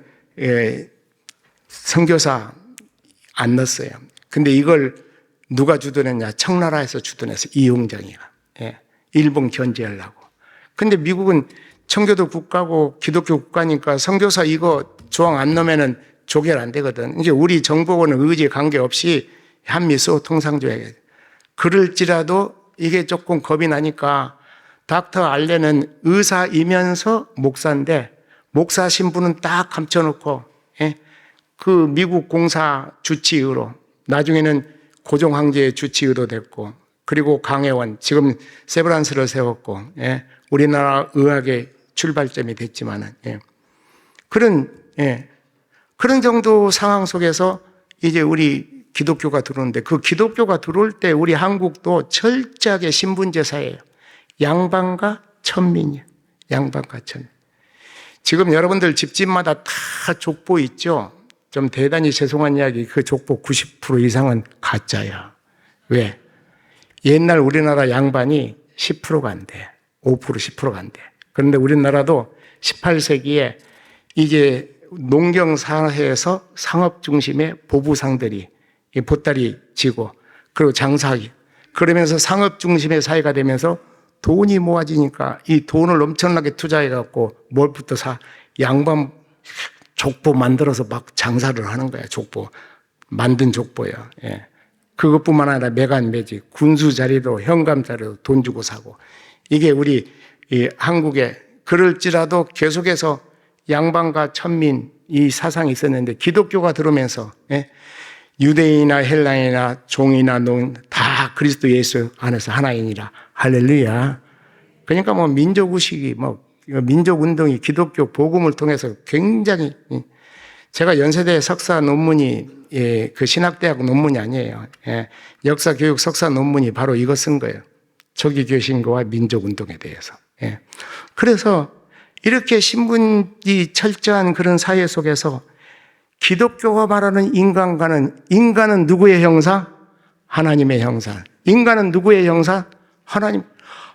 선교사 안 넣었어요. 근데 이걸 누가 주둔했냐? 청나라에서 주둔해서 이용정이가 일본 견제하려고. 근데 미국은 청교도 국가고 기독교 국가니까 선교사 이거 조항 안 넣으면은 조결 안 되거든. 이제 우리 정보와는 의지 관계없이 한미 수호 통상조약에 그럴지라도 이게 조금 겁이 나니까 닥터 알렌은 의사이면서 목사인데 목사 신분은 딱 감춰놓고 그 미국 공사 주치의로 나중에는 고종 황제의 주치의도 됐고 그리고 강혜원 지금 세브란스를 세웠고 우리나라 의학의 출발점이 됐지만은 그런 정도 상황 속에서 이제 우리 기독교가 들어오는데 그 기독교가 들어올 때 우리 한국도 철저하게 신분제사예요. 양반과 천민이에요. 양반과 천민. 지금 여러분들 집집마다 다 족보 있죠? 좀 대단히 죄송한 이야기, 그 족보 90% 이상은 가짜야. 왜? 옛날 우리나라 양반이 10%가 안 돼. 5%, 10%가 안 돼. 그런데 우리나라도 18세기에 이제 농경사회에서 상업 중심의 보부상들이 이 보따리 지고 그리고 장사하기 그러면서 상업 중심의 사회가 되면서 돈이 모아지니까 이 돈을 엄청나게 투자해갖고 뭘부터 양반 족보 만들어서 막 장사를 하는 거야. 족보 만든 족보예요. 그것뿐만 아니라 매간 매직 군수 자리도 현감 자리도 돈 주고 사고 이게 우리 이 한국에 그럴지라도 계속해서 양반과 천민 이 사상이 있었는데 기독교가 들어오면서 유대인이나 헬라인이나 종이나 노인 다 그리스도 예수 안에서 하나이니라. 할렐루야. 그러니까 뭐 민족의식이 민족운동이 기독교 복음을 통해서 굉장히 제가 연세대 석사 논문이 그 신학대학 논문이 아니에요. 역사교육 석사 논문이 바로 이거 쓴 거예요. 초기교회 신교와 민족운동에 대해서. 그래서 이렇게 신분이 철저한 그런 사회 속에서 기독교가 말하는 인간은 누구의 형상? 하나님의 형상. 인간은 누구의 형상?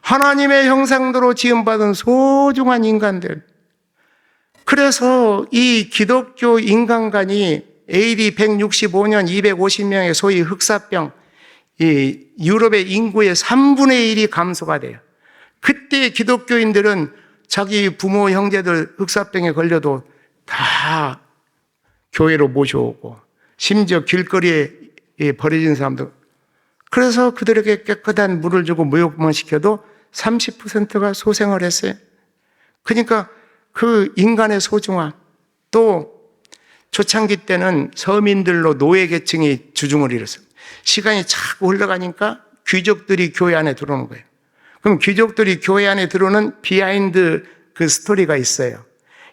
하나님의 형상대로 지음받은 소중한 인간들. 그래서 이 기독교 인간관이 AD 165년 250명의 소위 흑사병, 이 유럽의 인구의 3분의 1이 감소가 돼요. 그때 기독교인들은 자기 부모, 형제들 흑사병에 걸려도 다 교회로 모셔오고 심지어 길거리에 버려진 사람도 그래서 그들에게 깨끗한 물을 주고 모욕만 시켜도 30%가 소생을 했어요. 그러니까 그 인간의 소중함 또 초창기 때는 서민들로 노예계층이 주중을 이뤘어요. 시간이 자꾸 흘러가니까 귀족들이 교회 안에 들어오는 거예요. 그럼 귀족들이 교회 안에 들어오는 비하인드 그 스토리가 있어요.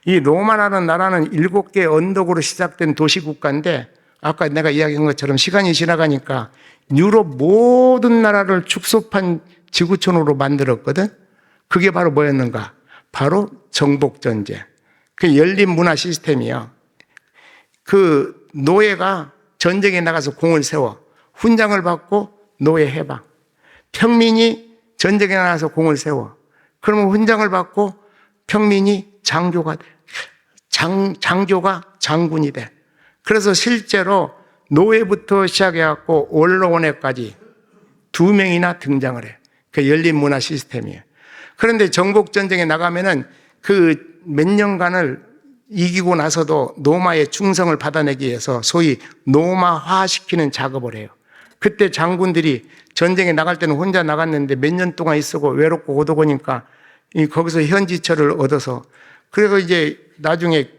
이 로마라는 나라는 7개 언덕으로 시작된 도시국가인데 아까 내가 이야기한 것처럼 시간이 지나가니까 유럽 모든 나라를 축소판 지구촌으로 만들었거든. 그게 바로 뭐였는가? 바로 정복전쟁. 그 열린 문화 시스템이요. 그 노예가 전쟁에 나가서 공을 세워 훈장을 받고 노예 해방. 평민이 전쟁에 나가서 공을 세워. 그러면 훈장을 받고 평민이 장교가 돼. 장교가 장군이 돼. 그래서 실제로 노예부터 시작해갖고 언론에까지 2명이나 등장을 해. 그 열린 문화 시스템이에요. 그런데 정복전쟁에 나가면은 그 몇 년간을 이기고 나서도 노마의 충성을 받아내기 위해서 소위 노마화시키는 작업을 해요. 그때 장군들이 전쟁에 나갈 때는 혼자 나갔는데 몇 년 동안 있었고 외롭고 고독하니까 거기서 현지처를 얻어서 그래서 이제 나중에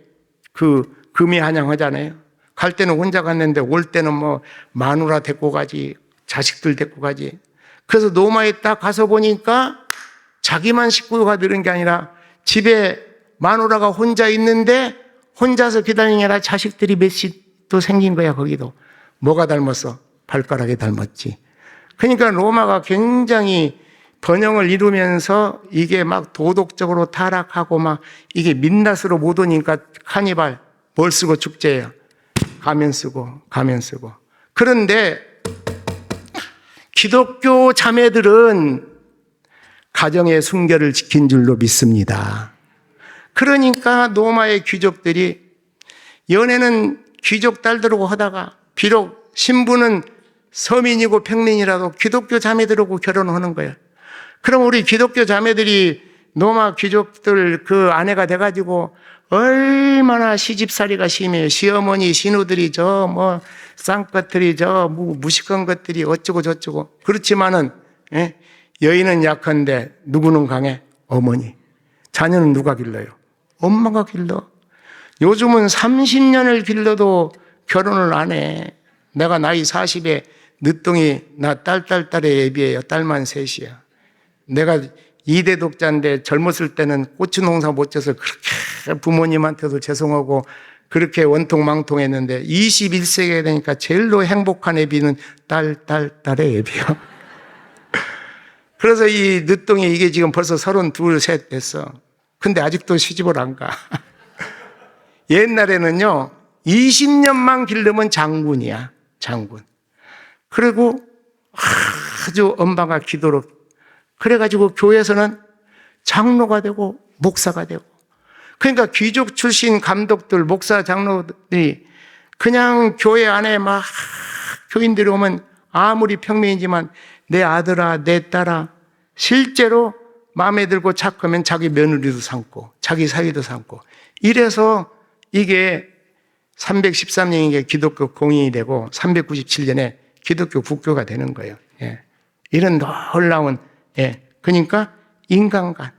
그 금이한양 하잖아요. 갈 때는 혼자 갔는데 올 때는 뭐 마누라 데리고 가지, 자식들 데리고 가지. 그래서 노마에 딱 가서 보니까 자기만 식구가 늘은 게 아니라 집에 마누라가 혼자 있는데 혼자서 기다리는 게 아니라 자식들이 몇씩 또 생긴 거야, 거기도. 뭐가 닮았어? 발가락이 닮았지. 그러니까 로마가 굉장히 번영을 이루면서 이게 막 도덕적으로 타락하고 막 이게 민낯으로 못 오니까 카니발, 뭘 쓰고 축제예요. 가면 쓰고. 그런데 기독교 자매들은 가정의 순결을 지킨 줄로 믿습니다. 그러니까 로마의 귀족들이 연애는 귀족 딸들하고 하다가 비록 신부는 서민이고 평민이라도 기독교 자매들하고 결혼하는 거예요. 그럼 우리 기독교 자매들이 로마 귀족들 그 아내가 돼가지고 얼마나 시집살이가 심해요. 시어머니, 신우들이 저 뭐 쌍꺼들이 저 무식한 것들이 어쩌고 저쩌고. 그렇지만은 여인은 약한데 누구는 강해? 어머니. 자녀는 누가 길러요? 엄마가 길러. 요즘은 30년을 길러도 결혼을 안 해. 내가 나이 40에 늦둥이 나 딸에 예비해요. 딸만 셋이야. 내가 2대 독자인데 젊었을 때는 고추 농사 못 져서 그렇게 부모님한테도 죄송하고 그렇게 원통망통했는데 21세기가 되니까 제일로 행복한 애비는 딸의 애비야. 그래서 이 늦둥이 이게 지금 벌써 32, 셋 됐어. 근데 아직도 시집을 안 가. 옛날에는요, 20년만 기르면 장군이야, 장군. 그리고 아주 엄마가 기도로. 그래가지고 교회에서는 장로가 되고 목사가 되고. 그러니까 귀족 출신 감독들, 목사, 장로들이 그냥 교회 안에 막 교인들이 오면 아무리 평민이지만 내 아들아, 내 딸아, 실제로 마음에 들고 착하면 자기 며느리도 삼고 자기 사위도 삼고 이래서 이게 313년에 기독교 공인이 되고 397년에 기독교 국교가 되는 거예요. 예. 이런 놀라운 그러니까 인간관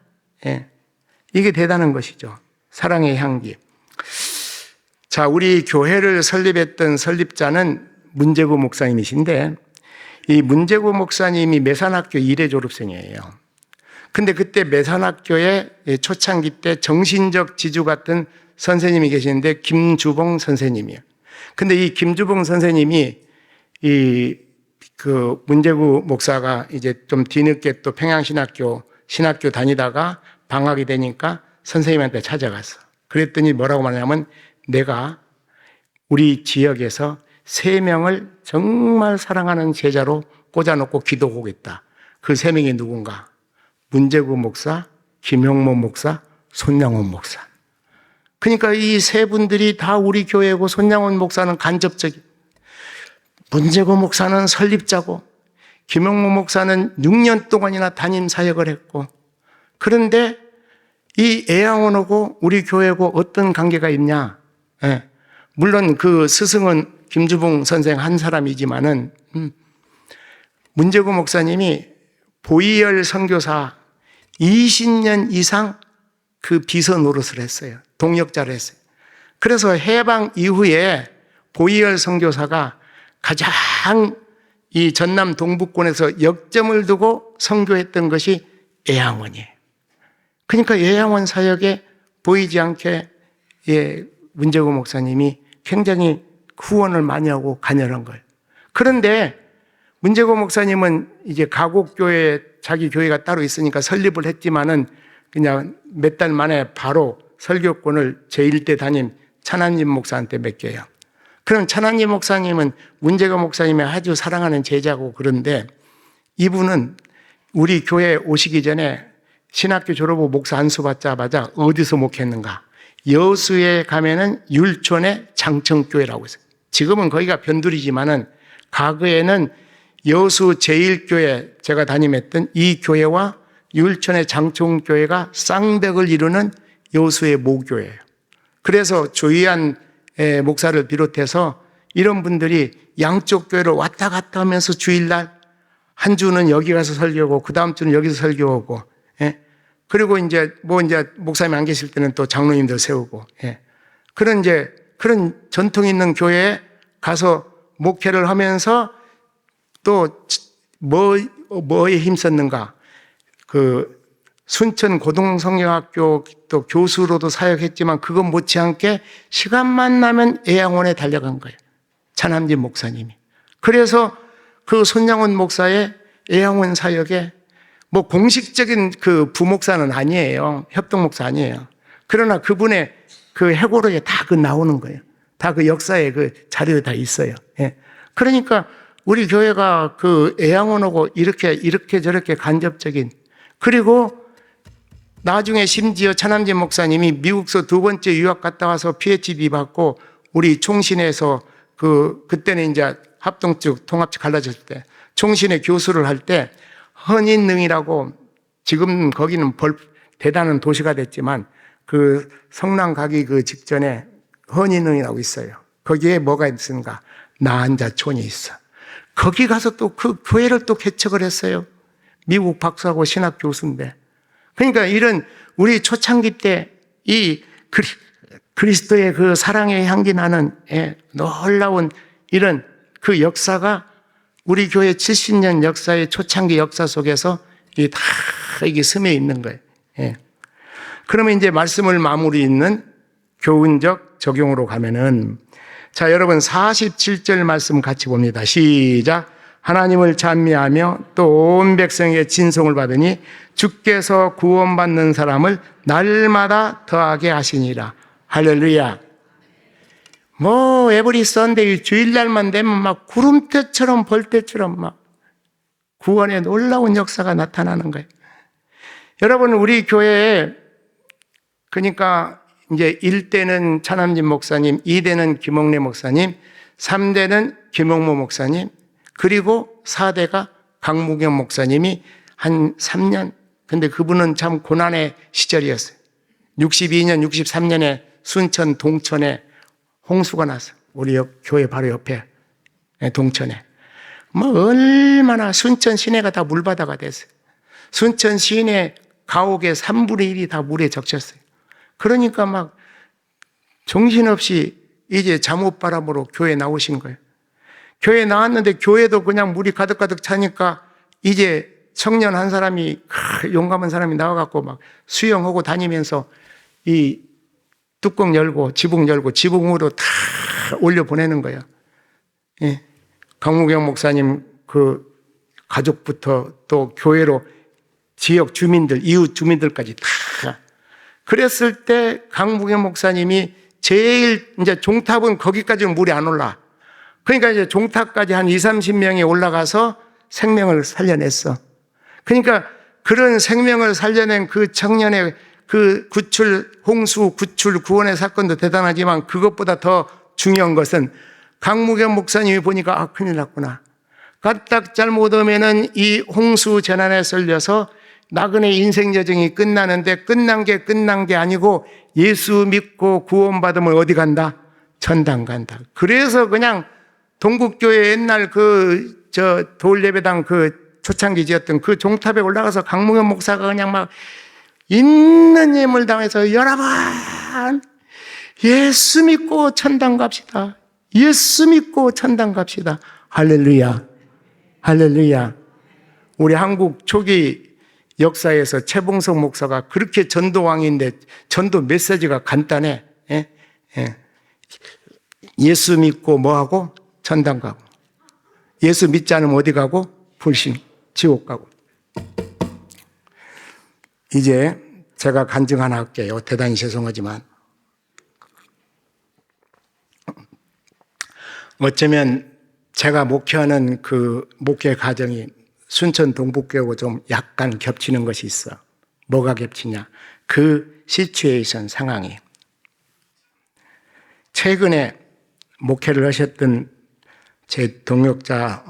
이게 대단한 것이죠. 사랑의 향기. 자, 우리 교회를 설립했던 설립자는 문재구 목사님이신데 이 문재구 목사님이 매산학교 1회 졸업생이에요. 근데 그때 매산학교에 초창기 때 정신적 지주 같은 선생님이 계시는데 김주봉 선생님이에요. 근데 이 김주봉 선생님이 그 문재구 목사가 이제 좀 뒤늦게 또 평양신학교 다니다가 방학이 되니까 선생님한테 찾아갔어. 그랬더니 뭐라고 말하냐면 내가 우리 지역에서 3명을 정말 사랑하는 제자로 꽂아놓고 기도하겠다. 그 3명이 누군가? 문재구 목사, 김용모 목사, 손양원 목사. 그러니까 이 3분들이 다 우리 교회고 손양원 목사는 간접적인. 문재구 목사는 설립자고 김용모 목사는 6년 동안이나 담임 사역을 했고 그런데 이 애양원하고 우리 교회하고 어떤 관계가 있냐? 물론 그 스승은 김주봉 선생 한 사람이지만은 문재구 목사님이 보이열 선교사 20년 이상 그 비서 노릇을 했어요. 동역자를 했어요. 그래서 해방 이후에 보이열 선교사가 가장 이 전남 동북권에서 역점을 두고 선교했던 것이 애양원이에요. 그러니까 애양원 사역에 보이지 않게 문재구 목사님이 굉장히 후원을 많이 하고 간절한 거예요. 그런데 문재구 목사님은 이제 가곡교회 자기 교회가 따로 있으니까 설립을 했지만은 그냥 몇 달 만에 바로 설교권을 제1대 담임 찬한님 목사한테 맡겨요. 그럼 천한지 목사님은 문재거 목사님이 아주 사랑하는 제자고 그런데 이분은 우리 교회 오시기 전에 신학교 졸업 후 목사 안수 받자마자 어디서 목했는가? 여수에 가면은 율촌의 장청교회라고 있어요. 지금은 거기가 변두리지만은 과거에는 여수 제1교회 제가 담임했던 이 교회와 율촌의 장청교회가 쌍벽을 이루는 여수의 모교회예요. 그래서 조희안 목사를 비롯해서 이런 분들이 양쪽 교회를 왔다 갔다 하면서 주일날 한 주는 여기 가서 설교하고 그 다음 주는 여기서 설교하고, 예. 그리고 이제 목사님 안 계실 때는 또 장로님들 세우고, 예. 그런 전통 있는 교회에 가서 목회를 하면서 또 뭐에 힘썼는가? 그 순천 고등성경학교 또 교수로도 사역했지만 그건 못지않게 시간만 나면 애양원에 달려간 거예요. 찬함진 목사님이. 그래서 그 손양원 목사의 애양원 사역에 뭐 공식적인 그 부목사는 아니에요. 협동목사 아니에요. 그러나 그분의 그 해고록에 다 그 나오는 거예요. 다 그 역사에 그 자료에 다 있어요. 예. 그러니까 우리 교회가 그 애양원하고 이렇게 저렇게 간접적인, 그리고 나중에 심지어 찬함진 목사님이 미국서 2번째 유학 갔다 와서 PhD 받고 우리 총신에서 그때는 이제 합동 측, 통합 측 갈라졌을 때 총신의 교수를 할 때 헌인능이라고, 지금 거기는 대단한 도시가 됐지만 그 성남 가기 그 직전에 헌인능이라고 있어요. 거기에 뭐가 있는가? 나한자촌이 있어. 거기 가서 또 그 교회를 또 개척을 했어요. 미국 박사고 신학 교수인데. 그러니까 이런 우리 초창기 때 이 그리스도의 그 사랑의 향기 나는 놀라운 이런 그 역사가 우리 교회 70년 역사의 초창기 역사 속에서 이게 스며 있는 거예요. 예. 그러면 이제 말씀을 마무리 있는 교훈적 적용으로 가면은, 자, 여러분 47절 말씀 같이 봅니다. 시작. 하나님을 찬미하며 또 온 백성에게 진송을 받으니 주께서 구원받는 사람을 날마다 더하게 하시니라. 할렐루야. 뭐 에브리 선데이 주일날만 되면 막 구름대처럼 벌떼처럼 막 구원의 놀라운 역사가 나타나는 거예요. 여러분, 우리 교회에 그러니까 이제 1대는 찬함진 목사님, 2대는 김옥래 목사님, 3대는 김옥모 목사님, 그리고 4대가 강무경 목사님이 한 3년, 근데 그분은 참 고난의 시절이었어요. 62년, 63년에 순천 동천에 홍수가 났어요. 우리 교회 바로 옆에 동천에. 뭐 얼마나 순천 시내가 다 물바다가 됐어요. 순천 시내 가옥의 3분의 1이 다 물에 적셨어요. 그러니까 막 정신없이 이제 잠옷바람으로 교회 나오신 거예요. 교회 나왔는데 교회도 그냥 물이 가득가득 차니까 이제 청년 한 사람이, 용감한 사람이 나와갖고 막 수영하고 다니면서 이 뚜껑 열고 지붕 열고 지붕으로 다 올려 보내는 거예요. 예. 강무경 목사님 그 가족부터 또 교회로 지역 주민들, 이웃 주민들까지 다. 그랬을 때 강무경 목사님이 제일 이제 종탑은 거기까지는 물이 안 올라. 그러니까 이제 종탑까지 한 20, 30명이 올라가서 생명을 살려냈어. 그러니까 그런 생명을 살려낸 그 청년의 그 홍수 구출 구원의 사건도 대단하지만 그것보다 더 중요한 것은 강무경 목사님이 보니까 큰일 났구나. 까딱 잘못하면은 이 홍수 재난에 썰려서 나그네 인생 여정이 끝나는데 끝난 게 아니고 예수 믿고 구원받으면 어디 간다? 천당 간다. 그래서 그냥 동국교회 옛날 돌예배당 초창기 지었던 그 종탑에 올라가서 강무경 목사가 그냥 막 있는 예물 당해서 여러분 예수 믿고 천당 갑시다. 예수 믿고 천당 갑시다. 할렐루야. 할렐루야. 우리 한국 초기 역사에서 최봉석 목사가 그렇게 전도왕인데 전도 메시지가 간단해. 예수 믿고 뭐하고? 천당 가고. 예수 믿지 않으면 어디 가고? 불신, 지옥 가고. 이제 제가 간증 하나 할게요. 대단히 죄송하지만. 어쩌면 제가 목회하는 그 목회 과정이 순천 동북교하고 좀 약간 겹치는 것이 있어. 뭐가 겹치냐? 그 시츄에이션 상황이. 최근에 목회를 하셨던 제 동역자,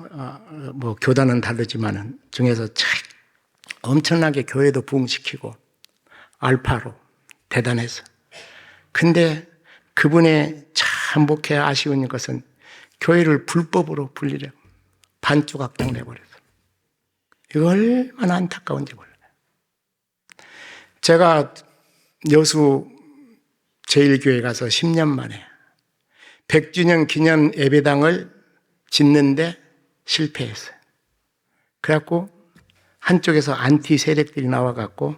뭐 교단은 다르지만은 중에서 참 엄청나게 교회도 부흥시키고 알파로 대단해서. 근데 그분의 참 목회 아쉬운 것은 교회를 불법으로 분리려 반조각당 내버려서. 이거 얼마나 안타까운지 몰라요. 제가 여수 제1교회 가서 10년 만에 100주년 기념 예배당을 짓는데 실패했어요. 그래갖고 한쪽에서 안티 세력들이 나와갖고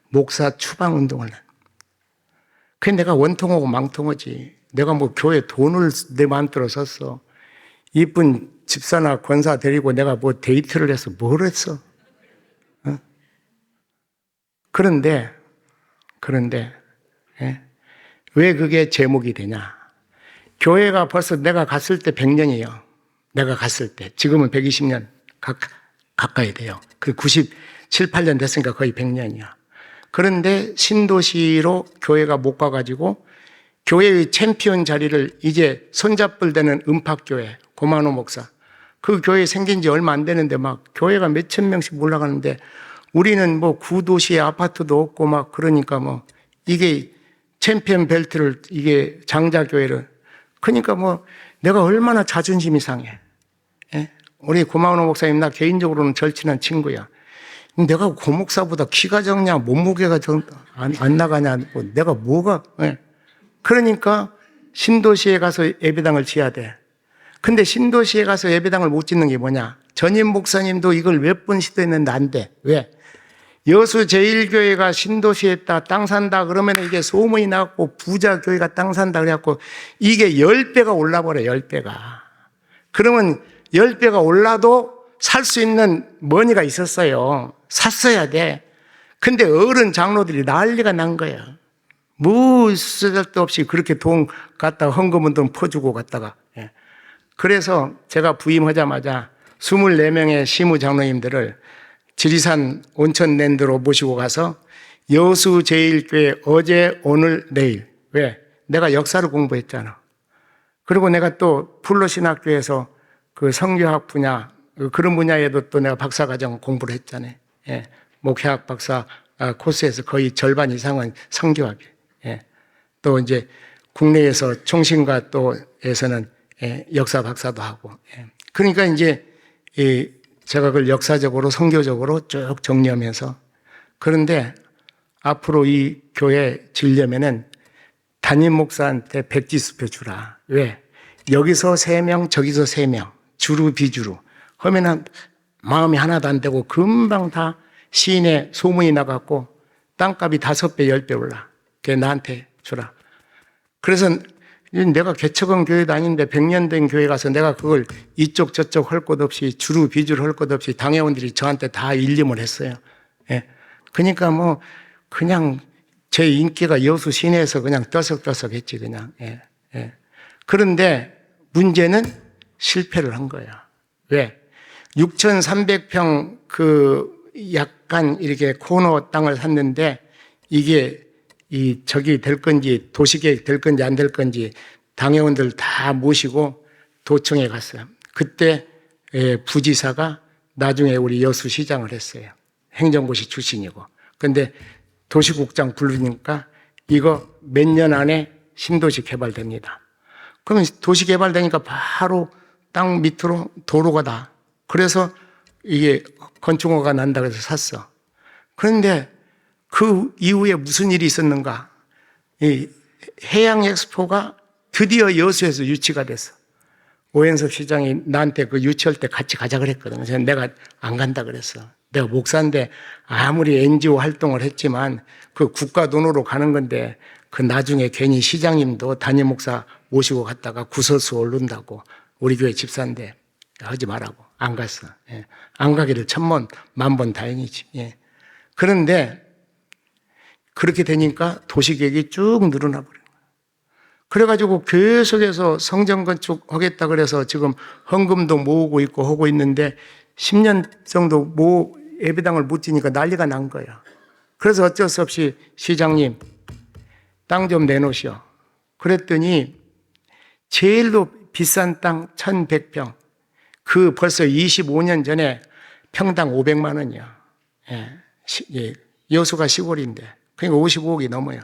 목사 추방 운동을 한. 그게 내가 원통하고 망통하지. 내가 뭐 교회 돈을 내 마음대로 썼어. 이쁜 집사나 권사 데리고 내가 뭐 데이트를 해서 뭘 했어? 어? 그런데 예? 왜 그게 제목이 되냐? 교회가 벌써 내가 갔을 때 100년이에요. 내가 갔을 때. 지금은 120년 가까이 돼요. 그 97, 8년 됐으니까 거의 100년이야. 그런데 신도시로 교회가 못 가가지고 교회의 챔피언 자리를 이제 손잡을 되는 음팍교회, 고만호 목사. 그 교회 생긴 지 얼마 안 되는데 막 교회가 몇천 명씩 올라가는데 우리는 뭐 구도시에 아파트도 없고 막 그러니까 뭐 이게 챔피언 벨트를 이게 장자교회를 그러니까 뭐 내가 얼마나 자존심이 상해. 예? 우리 고만호 목사님 나 개인적으로는 절친한 친구야. 내가 고 목사보다 키가 적냐 몸무게가 안 나가냐 뭐 내가 뭐가 예. 그러니까 신도시에 가서 예배당을 지어야 돼. 근데 신도시에 가서 예배당을 못 짓는 게 뭐냐? 전임 목사님도 이걸 몇 번 시도했는데 안 돼. 왜? 여수 제1교회가 신도시에다 땅 산다 그러면 이게 소문이 나고 부자 교회가 땅 산다 그래갖고 이게 10배가 올라버려 10배가. 그러면 10배가 올라도 살 수 있는 머니가 있었어요. 샀어야 돼. 근데 어른 장로들이 난리가 난 거야. 뭐 쓸데도 없이 그렇게 돈 갖다가 헌금은 돈 퍼주고 갔다가. 예. 그래서 제가 부임하자마자 24명의 시무 장로님들을 지리산 온천랜드로 모시고 가서 여수 제1교회 어제 오늘 내일. 왜? 내가 역사를 공부했잖아. 그리고 내가 또 풀로신학교에서 그 성교학 분야 그런 분야에도 또 내가 박사과정 공부를 했잖아요. 예. 목회학 박사 코스에서 거의 절반 이상은 성교학이에요. 예. 또 이제 국내에서 총신과 또에서는 예. 역사 박사도 하고. 예. 그러니까 이제 제가 그걸 역사적으로 성교적으로 쭉 정리하면서 그런데 앞으로 이 교회 지려면은 담임 목사한테 백지수표 주라. 왜? 여기서 3명, 저기서 3명, 주루 비주루 하면은 마음이 하나도 안 되고 금방 다 시인의 소문이 나갖고 땅값이 5배, 10배 올라. 그게 나한테 주라. 그래서 내가 개척한 교회도 아닌데 100년 된 교회 가서 내가 그걸 이쪽 저쪽 할 것 없이 주루 비주루 할 것 없이 당회원들이 저한테 다 일림을 했어요. 예. 그러니까 뭐 그냥 제 인기가 여수 시내에서 그냥 떠석떠석했지 그냥. 예. 예. 그런데 문제는 실패를 한 거야. 왜? 6,300평 그 약간 이렇게 코너 땅을 샀는데 이게 저기 될 건지 도시계획 될 건지 안 될 건지 당회원들 다 모시고 도청에 갔어요. 그때 부지사가 나중에 우리 여수시장을 했어요. 행정고시 출신이고. 근데 도시국장 부르니까 이거 몇 년 안에 신도시 개발됩니다. 그러면 도시 개발되니까 바로 땅 밑으로 도로가 나. 그래서 이게 건축허가 난다 그래서 샀어. 그런데 그 이후에 무슨 일이 있었는가? 이 해양 엑스포가 드디어 여수에서 유치가 됐어. 오행섭 시장이 나한테 그 유치할 때 같이 가자 그랬거든. 그래서 내가 안 간다 그랬어. 내가 목사인데 아무리 NGO 활동을 했지만 그 국가 돈으로 가는 건데 그 나중에 괜히 시장님도 담임 목사 모시고 갔다가 구설수 오른다고 우리 교회 집사인데 하지 말라고 안 갔어. 예. 안 가기를 1000번, 10,000번 다행이지. 예. 그런데 그렇게 되니까 도시계획이 쭉 늘어나 버려요. 그래가지고 계속해서 성전 건축하겠다 그래서 지금 헌금도 모으고 있고 하고 있는데 10년 정도 예배당을 못 지니까 난리가 난 거야. 그래서 어쩔 수 없이 시장님 땅 좀 내놓으시오. 그랬더니 제일로 비싼 땅 1100평. 그 벌써 25년 전에 평당 500만 원이야. 예. 여수가 시골인데. 그러니까 55억이 넘어요.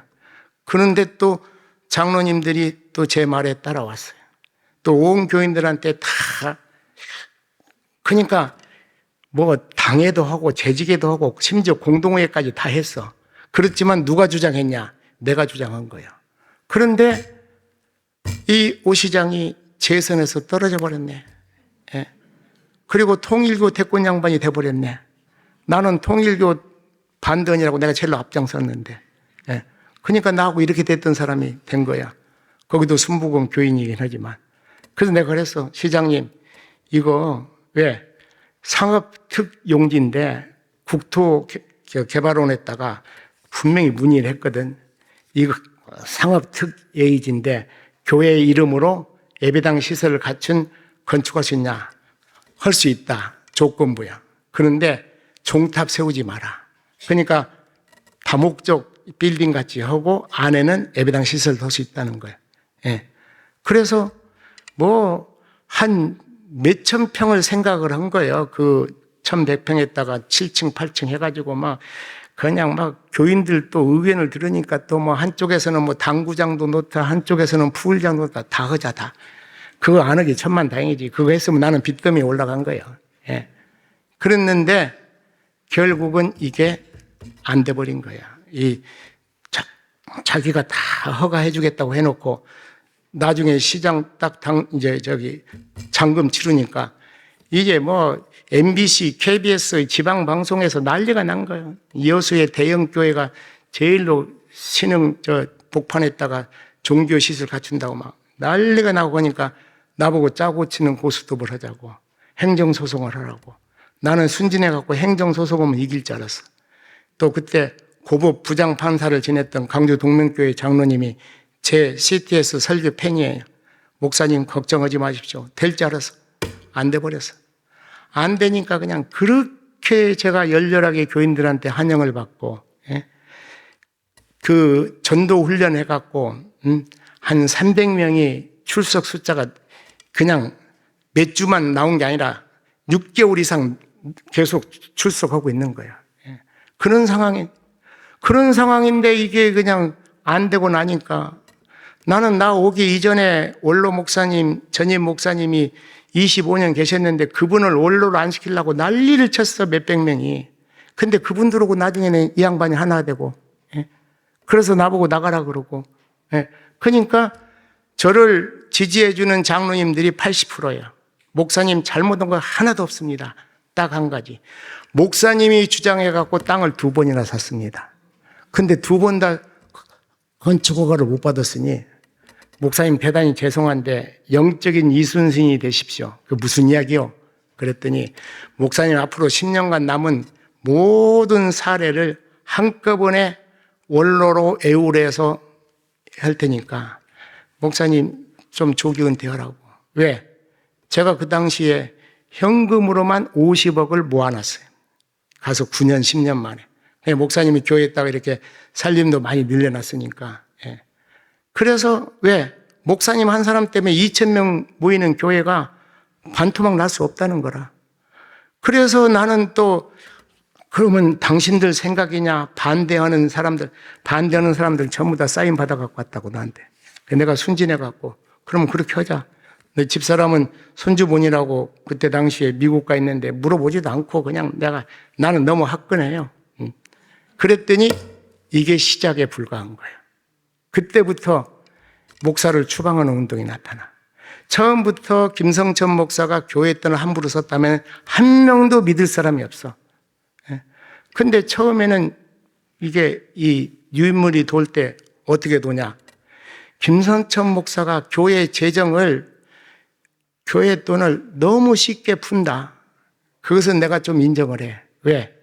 그런데 또 장로님들이 또 제 말에 따라왔어요. 또 온 교인들한테 다 그러니까 뭐 당회도 하고 재직회도 하고 심지어 공동회까지 다 했어. 그렇지만 누가 주장했냐? 내가 주장한 거야. 그런데 이 오 시장이 재선에서 떨어져 버렸네. 예. 그리고 통일교 대권 양반이 돼버렸네. 나는 통일교 반대원이라고 내가 제일로 앞장섰는데. 예. 그러니까 나하고 이렇게 됐던 사람이 된 거야. 거기도 순부금 교인이긴 하지만. 그래서 내가 그랬어. 시장님, 이거 왜 상업특용지인데 국토개발원에다가 분명히 문의를 했거든. 이거 상업특예지인데 교회 이름으로 예배당 시설을 갖춘 건축할 수 있냐? 할 수 있다. 조건부야. 그런데 종탑 세우지 마라. 그러니까 다목적 빌딩 같이 하고 안에는 예배당 시설을 할 수 있다는 거야. 예. 그래서 뭐 한 몇천 평을 생각을 한 거예요. 그 1100평에다가 7층, 8층 해가지고 막 그냥 막 교인들 또 의견을 들으니까 또 뭐 한쪽에서는 뭐 당구장도 놓다, 한쪽에서는 푸울장도 놓다, 다 하자, 다. 그거 안 하기 천만다행이지. 그거 했으면 나는 빚더미에 올라간 거예요. 예. 그랬는데 결국은 이게 안 돼버린 거야. 자기가 다 허가해주겠다고 해놓고 나중에 시장 잔금 치르니까 이게 뭐 MBC, KBS 지방 방송에서 난리가 난 거예요. 여수의 대형 교회가 제일로 복판에다가 종교 시설 갖춘다고 막 난리가 나고 하니까 나보고 짜고 치는 고스톱을 하자고 행정소송을 하라고. 나는 순진해갖고 행정소송하면 이길 줄 알았어. 또 그때 고법 부장 판사를 지냈던 강주 동명교회 장로님이 제 CTS 설교 팬이에요. 목사님 걱정하지 마십시오. 될 줄 알았어. 안 돼버렸어. 안 되니까 그냥 그렇게 제가 열렬하게 교인들한테 환영을 받고, 예? 그 전도 훈련 해갖고, 한 300명이 출석 숫자가 그냥 몇 주만 나온 게 아니라 6개월 이상 계속 출석하고 있는 거야. 예. 그런 상황인데 이게 그냥 안 되고 나니까 나는 나 오기 이전에 원로 목사님, 전임 목사님이 25년 계셨는데 그분을 원로로 안 시키려고 난리를 쳤어, 몇백 명이. 근데 그분 들어오고 나중에는 이 양반이 하나 되고. 예. 그래서 나보고 나가라 그러고. 예. 그러니까 저를 지지해주는 장로님들이 80%예요. 목사님 잘못한 거 하나도 없습니다. 딱 한 가지. 목사님이 주장해갖고 땅을 2번이나 샀습니다. 근데 2번 다 건축허가를 못 받았으니 목사님 대단히 죄송한데 영적인 이순신이 되십시오. 그 무슨 이야기요? 그랬더니 목사님 앞으로 10년간 남은 모든 사례를 한꺼번에 원로로 애우해서 할 테니까 목사님 좀 조기 은퇴하라고. 왜? 제가 그 당시에 현금으로만 50억을 모아놨어요. 가서 9년, 10년 만에. 목사님이 교회에다가 이렇게 살림도 많이 늘려놨으니까. 예. 그래서 왜? 목사님 한 사람 때문에 2,000명 모이는 교회가 반토막 날 수 없다는 거라. 그래서 나는 또 그러면 당신들 생각이냐? 반대하는 사람들 전부 다 사인 받아갖고 왔다고 나한테. 내가 순진해갖고 그럼 그렇게 하자. 내 집사람은 손주본이라고 그때 당시에 미국 가 있는데 물어보지도 않고 그냥 나는 너무 화끈해요. 그랬더니 이게 시작에 불과한 거예요. 그때부터 목사를 추방하는 운동이 나타나. 처음부터 김성천 목사가 교회 돈을 함부로 썼다면 한 명도 믿을 사람이 없어. 근데 처음에는 이게 이 유인물이 돌 때 어떻게 도냐. 김성천 목사가 교회 재정을 교회 돈을 너무 쉽게 푼다. 그것은 내가 좀 인정을 해. 왜?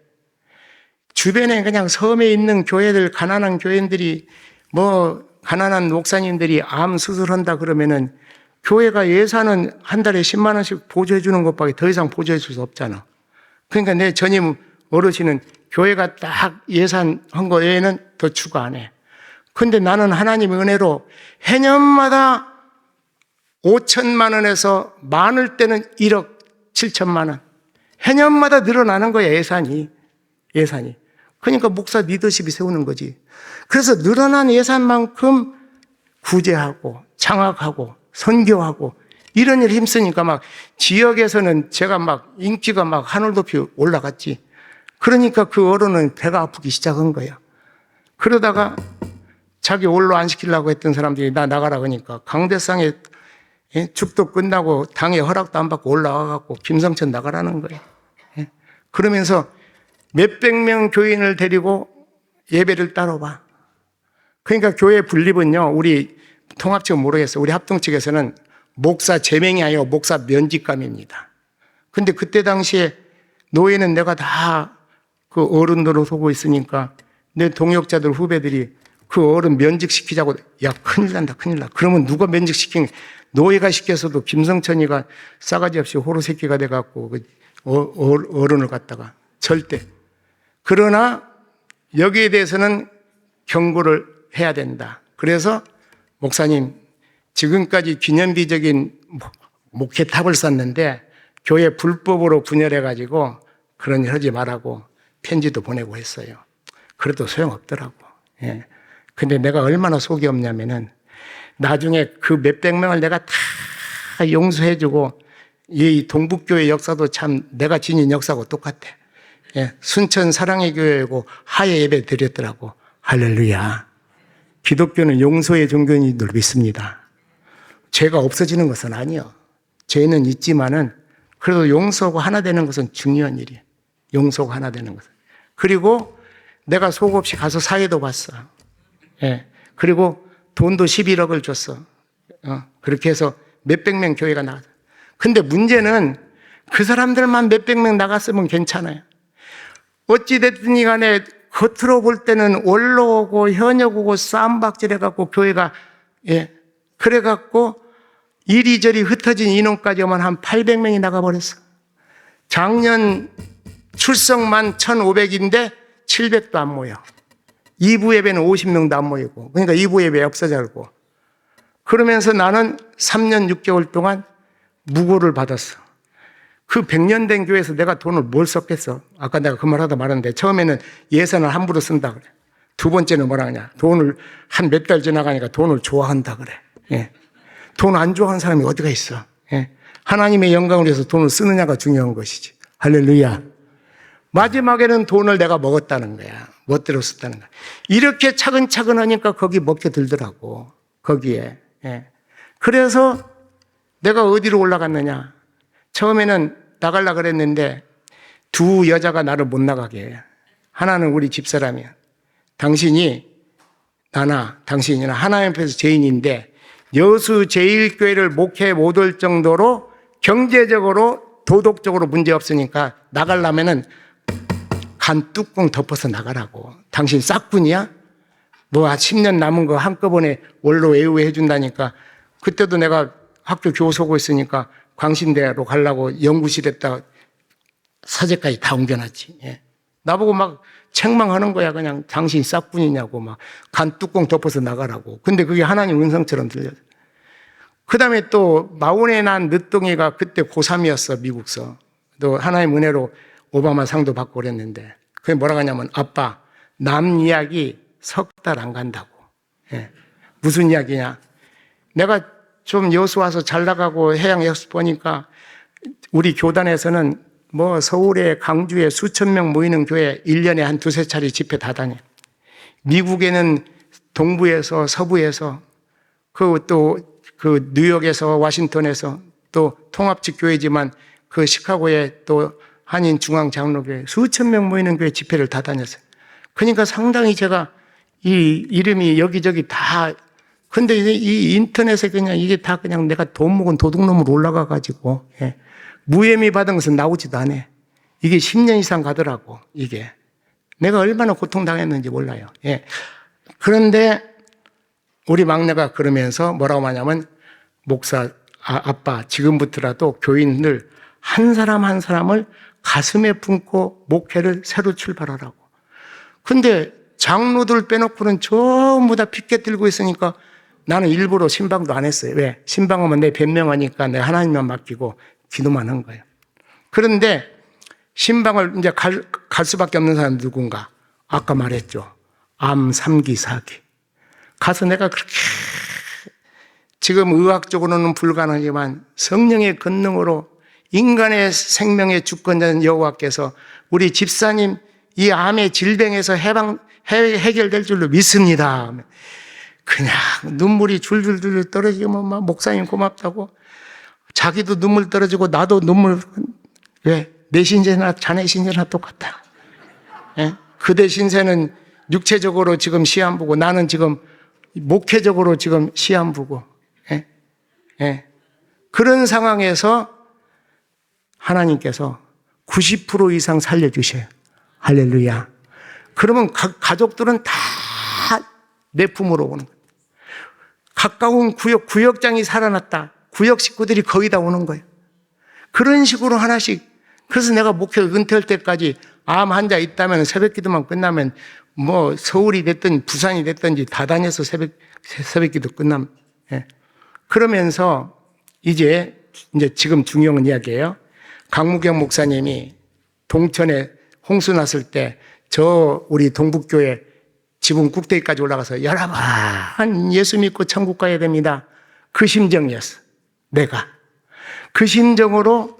주변에 그냥 섬에 있는 교회들, 가난한 교인들이 뭐 가난한 목사님들이 암 수술한다 그러면은 교회가 예산은 한 달에 10만 원씩 보조해 주는 것밖에 더 이상 보조해 줄 수 없잖아. 그러니까 내 전임 어르신은 교회가 딱 예산한 거 외에는 더 추가 안 해. 근데 나는 하나님의 은혜로 해년마다 5천만 원에서 많을 때는 1억 7천만 원. 해년마다 늘어나는 거야, 예산이. 그러니까 목사 리더십이 세우는 거지. 그래서 늘어난 예산만큼 구제하고 장학하고 선교하고 이런 일에 힘쓰니까 막 지역에서는 제가 막 인기가 막 하늘 높이 올라갔지. 그러니까 그 어른은 배가 아프기 시작한 거야. 그러다가 자기 올로 안 시키려고 했던 사람들이 나 나가라 그러니까 강대상에 축도 끝나고 당에 허락도 안 받고 올라와갖고 김성천 나가라는 거예요. 그러면서 몇백 명 교인을 데리고 예배를 따로 봐. 그러니까 교회 분립은요, 우리 통합 측은 모르겠어요. 우리 합동 측에서는 목사 제명이 아니고 목사 면직감입니다. 근데 그때 당시에 노예는 내가 다 그 어른들로 서고 있으니까 내 동역자들 후배들이 그 어른 면직시키자고, 야, 큰일 난다, 큰일 나. 그러면 누가 면직시킨, 노예가 시켜서도 김성천이가 싸가지 없이 호로 새끼가 돼갖고 어른을 갖다가 절대. 그러나 여기에 대해서는 경고를 해야 된다. 그래서 목사님, 지금까지 기념비적인 목회탑을 쌓는데 교회 불법으로 분열해가지고 그런 일 하지 말라고 편지도 보내고 했어요. 그래도 소용없더라고. 예. 근데 내가 얼마나 속이 없냐면은 나중에 그 몇백 명을 내가 다 용서해주고 이 동북교회 역사도 참 내가 지닌 역사하고 똑같아. 예. 순천 사랑의 교회고 하예 예배 드렸더라고. 할렐루야. 기독교는 용서의 종교인 줄 믿습니다. 죄가 없어지는 것은 아니요. 죄는 있지만은 그래도 용서하고 하나 되는 것은 중요한 일이에요. 용서하고 하나 되는 것은. 그리고 내가 속 없이 가서 사회도 봤어. 예. 그리고 돈도 11억을 줬어. 그렇게 해서 몇백 명 교회가 나갔어. 근데 문제는 그 사람들만 몇백 명 나갔으면 괜찮아요. 어찌됐든 간에 겉으로 볼 때는 원로 오고 현역 오고 쌈박질 해갖고 교회가, 예. 그래갖고 이리저리 흩어진 인원까지 오면 한 800명이 나가버렸어. 작년 출석만 1,500인데 700도 안 모여. 2부 예배는 50명도 안 모이고. 그러니까 2부 예배 없어져고. 그러면서 나는 3년 6개월 동안 무고를 받았어. 그 100년 된 교회에서 내가 돈을 뭘 썼겠어? 아까 내가 그 말 하다 말았는데 처음에는 예산을 함부로 쓴다 그래. 두 번째는 뭐라 하냐? 돈을 한 몇 달 지나가니까 돈을 좋아한다 그래. 예. 돈 안 좋아하는 사람이 어디가 있어? 예. 하나님의 영광을 위해서 돈을 쓰느냐가 중요한 것이지. 할렐루야. 마지막에는 돈을 내가 먹었다는 거야. 멋대로 썼다는 거야. 이렇게 차근차근 하니까 거기 먹게 들더라고. 거기에. 예. 그래서 내가 어디로 올라갔느냐. 처음에는 나가려고 그랬는데 두 여자가 나를 못 나가게 해. 하나는 우리 집사람이야. 당신이나 하나님 앞에서 죄인인데 여수 제일교회를 목회 못 올 정도로 경제적으로 도덕적으로 문제 없으니까 나가려면은 간 뚜껑 덮어서 나가라고. 당신 싹군이야? 뭐 10년 남은 거 한꺼번에 원로 외우해 해준다니까. 그때도 내가 학교 교수하고 있으니까 광신대로 가려고 연구실에다가 사제까지 다 옮겨놨지. 예. 나보고 막 책망하는 거야. 그냥 당신 싹군이냐고 막 간 뚜껑 덮어서 나가라고. 근데 그게 하나님 은성처럼 들려요. 그 다음에 또 마운에 난 늦둥이가 그때 고3이었어, 미국서. 또 하나님 은혜로 오바마 상도 받고 그랬는데 그게 뭐라고 하냐면 아빠, 남 이야기 석 달 안 간다고. 예. 무슨 이야기냐. 내가 좀 여수 와서 잘 나가고 해양 역습 보니까 우리 교단에서는 뭐 서울에 강주에 수천 명 모이는 교회 1년에 한 두세 차례 집회 다 다녀. 미국에는 동부에서 서부에서 그 뉴욕에서 워싱턴에서 또 통합직 교회지만 그 시카고에 또 한인 중앙 장로교회 수천 명 모이는 교회 집회를 다 다녔어요. 그러니까 상당히 제가 이 이름이 여기저기 다 근데 이 인터넷에 그냥 이게 다 그냥 내가 돈 먹은 도둑놈으로 올라가 가지고 예. 무혐의 받은 것은 나오지도 않아. 이게 10년 이상 가더라고. 이게 내가 얼마나 고통당했는지 몰라요. 예. 그런데 우리 막내가 그러면서 뭐라고 하냐면, 목사, 아빠, 지금부터라도 교인들 한 사람 한 사람을 가슴에 품고 목회를 새로 출발하라고. 근데 장로들 빼놓고는 전부 다 피켓 들고 있으니까 나는 일부러 신방도 안 했어요. 왜? 신방하면 내 변명하니까 내가 하나님만 맡기고 기도만 한 거예요. 그런데 신방을 이제 갈 수밖에 없는 사람은 누군가? 아까 말했죠. 암 3기, 4기. 가서 내가 그렇게 지금 의학적으로는 불가능하지만 성령의 권능으로 인간의 생명의 주권자는 여호와께서 우리 집사님 이 암의 질병에서 해결될 줄로 믿습니다. 그냥 눈물이 줄줄줄 떨어지면 막 목사님 고맙다고 자기도 눈물 떨어지고 나도 눈물. 왜? 내 신세나 자네 신세나 똑같다. 예? 그대 신세는 육체적으로 지금 시험 보고 나는 지금 목회적으로 지금 시험 보고. 예? 예. 그런 상황에서 하나님께서 90% 이상 살려주셔요. 할렐루야. 그러면 가족들은 다 내 품으로 오는 거예요. 가까운 구역장이 살아났다. 구역 식구들이 거의 다 오는 거예요. 그런 식으로 하나씩. 그래서 내가 목회 은퇴할 때까지 암 환자 있다면 새벽 기도만 끝나면 뭐 서울이 됐든 부산이 됐든지 다 다녀서 새벽 기도 끝나면. 예. 그러면서 이제 지금 중요한 이야기예요. 강무경 목사님이 동천에 홍수 났을 때 우리 동북교회 지붕 꼭대기까지 올라가서 여러분 예수 믿고 천국 가야 됩니다. 그 심정이었어. 내가. 그 심정으로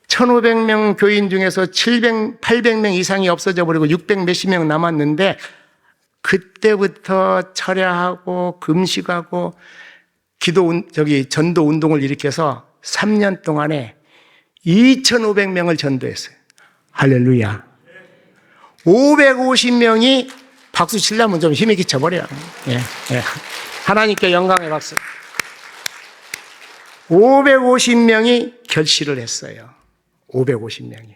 1,500명 교인 중에서 800명 이상이 없어져 버리고 600 몇십 명 남았는데 그때부터 철야하고 금식하고 전도 운동을 일으켜서 3년 동안에 2,500명을 전도했어요. 할렐루야. 550명이 박수 치려면 좀 힘이 기쳐버려. 예, 예. 하나님께 영광의 박수. 550명이 결실을 했어요. 550명이.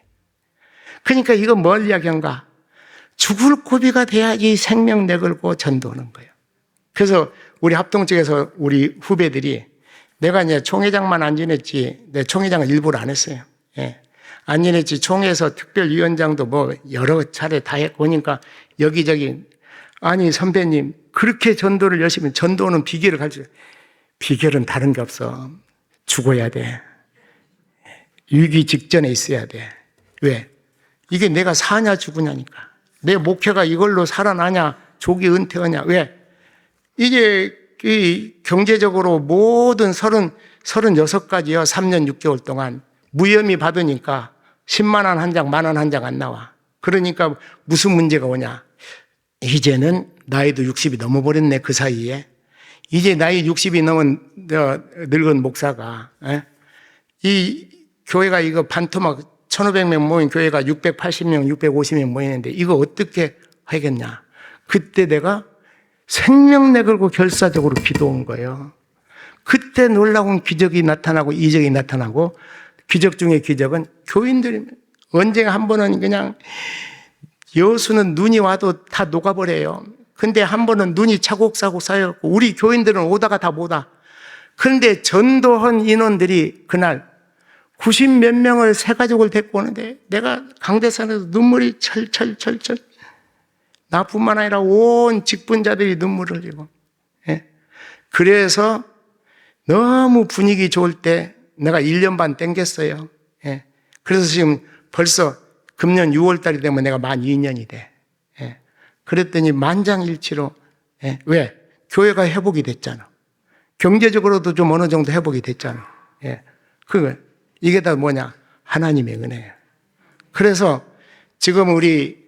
그러니까 이거 뭘 이야기한가? 죽을 고비가 돼야지 생명 내걸고 전도하는 거예요. 그래서 우리 합동 쪽에서 우리 후배들이 내가 이제 총회장만 안 지냈지, 내 총회장을 일부러 안 했어요. 예. 안 지냈지, 총회에서 특별위원장도 뭐 여러 차례 다 해보니까 여기저기, 아니, 선배님, 그렇게 전도를 열심히, 전도는 비결을 가르쳐요. 비결은 다른 게 없어. 죽어야 돼. 위기 직전에 있어야 돼. 왜? 이게 내가 사냐 죽으냐니까. 내 목회가 이걸로 살아나냐, 조기 은퇴하냐. 왜? 이게 이 경제적으로 모든 36가지요. 3년 6개월 동안 무혐의 받으니까 10만 원 한 장, 10,000원 한 장 안 나와. 그러니까 무슨 문제가 오냐. 이제는 나이도 60이 넘어버렸네, 그 사이에. 이제 나이 60이 넘은 늙은 목사가, 이 교회가 이거 반토막 1,500명 모인 교회가 680명, 650명 모이는데 이거 어떻게 하겠냐. 그때 내가 생명 내걸고 결사적으로 기도한 거예요. 그때 놀라운 기적이 나타나고 이적이 나타나고, 기적 중에 기적은 교인들이 언젠가 한 번은 그냥 여수는 눈이 와도 다 녹아버려요. 근데 한 번은 눈이 차곡차곡 쌓였고 우리 교인들은 오다가 다 못 와. 그런데 전도한 인원들이 그날 90 몇 명을 새 가족을 데리고 오는데 내가 강대산에서 눈물이 철철철철. 나뿐만 아니라 온 직분자들이 눈물을 흘리고. 예. 그래서 너무 분위기 좋을 때 내가 1년 반 땡겼어요. 예. 그래서 지금 벌써 금년 6월 달이 되면 내가 만 2년이 돼. 예. 그랬더니 만장일치로. 예. 왜? 교회가 회복이 됐잖아. 경제적으로도 좀 어느 정도 회복이 됐잖아. 예. 이게 다 뭐냐? 하나님의 은혜예요. 그래서 지금 우리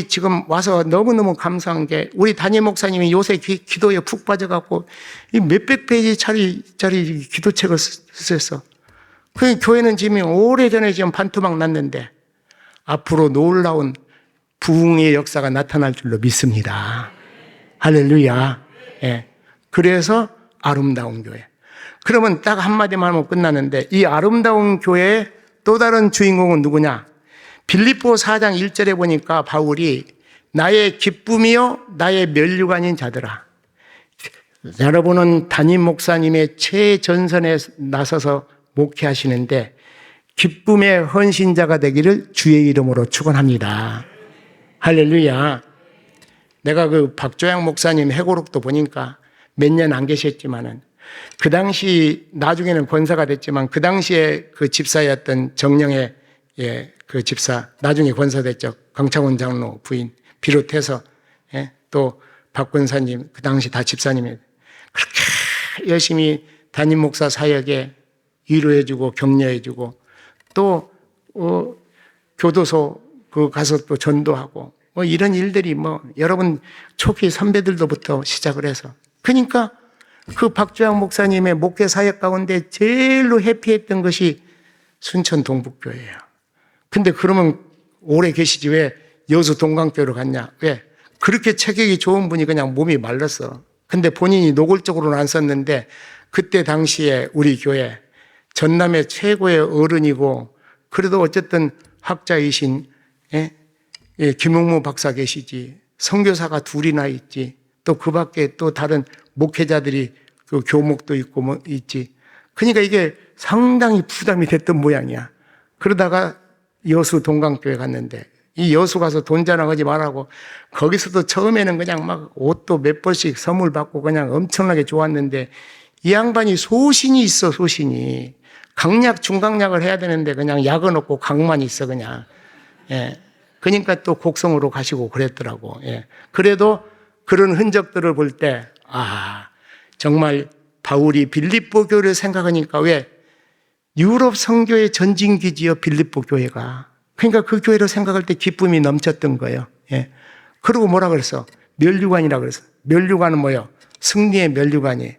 지금 와서 너무너무 감사한 게, 우리 담임 목사님이 요새 기도에 푹 빠져갖고 몇백 페이지짜리 기도책을 쓰셨어. 그 교회는 지금 오래전에 지금 반토막 났는데 앞으로 놀라운 부흥의 역사가 나타날 줄로 믿습니다. 할렐루야. 예. 그래서 아름다운 교회. 그러면 딱 한마디만 하면 끝나는데, 이 아름다운 교회의 또 다른 주인공은 누구냐? 빌립보 4장 1절에 보니까 바울이 나의 기쁨이요 나의 면류관인 자들아. 여러분은 담임 목사님의 최전선에 나서서 목회하시는데 기쁨의 헌신자가 되기를 주의 이름으로 축원합니다. 할렐루야. 내가 그 박조양 목사님 회고록도 보니까 몇 년 안 계셨지만은 그 당시 나중에는 권사가 됐지만 그 당시에 그 집사였던 정령의 그 집사 나중에 권사 됐죠. 강창원 장로 부인 비롯해서 또 박 권사님 그 당시 다 집사님이 그렇게 열심히 담임 목사 사역에 위로해주고 격려해주고 또 교도소 그 가서 또 전도하고 뭐 이런 일들이 뭐 여러분 초기 선배들로부터 시작을 해서 그러니까 그 박주양 목사님의 목회 사역 가운데 제일로 해피했던 것이 순천 동북교회예요. 근데 그러면 오래 계시지 왜 여수 동강교회로 갔냐? 왜? 그렇게 체격이 좋은 분이 그냥 몸이 말랐어. 근데 본인이 노골적으로는 안 썼는데 그때 당시에 우리 교회 전남의 최고의 어른이고 그래도 어쨌든 학자이신 김용무 박사 계시지. 선교사가 둘이나 있지. 또 그 밖에 또 다른 목회자들이 그 교목도 있고 뭐 있지. 그러니까 이게 상당히 부담이 됐던 모양이야. 그러다가 여수 동강교회 갔는데 이 여수 가서 돈 자랑하지 말라고 거기서도 처음에는 그냥 막 옷도 몇 벌씩 선물 받고 그냥 엄청나게 좋았는데 이 양반이 소신이 있어. 소신이 강약 중강약을 해야 되는데 그냥 약은 없고 강만 있어 그냥. 그러니까 또 곡성으로 가시고 그랬더라고. 그래도 그런 흔적들을 볼 때 정말 바울이 빌립보 교회를 생각하니까 왜 유럽 선교의 전진기지요 빌립보 교회가. 그러니까 그 교회를 생각할 때 기쁨이 넘쳤던 거예요. 그리고 뭐라 그랬어? 면류관이라 그랬어. 면류관은 뭐예요? 승리의 면류관이.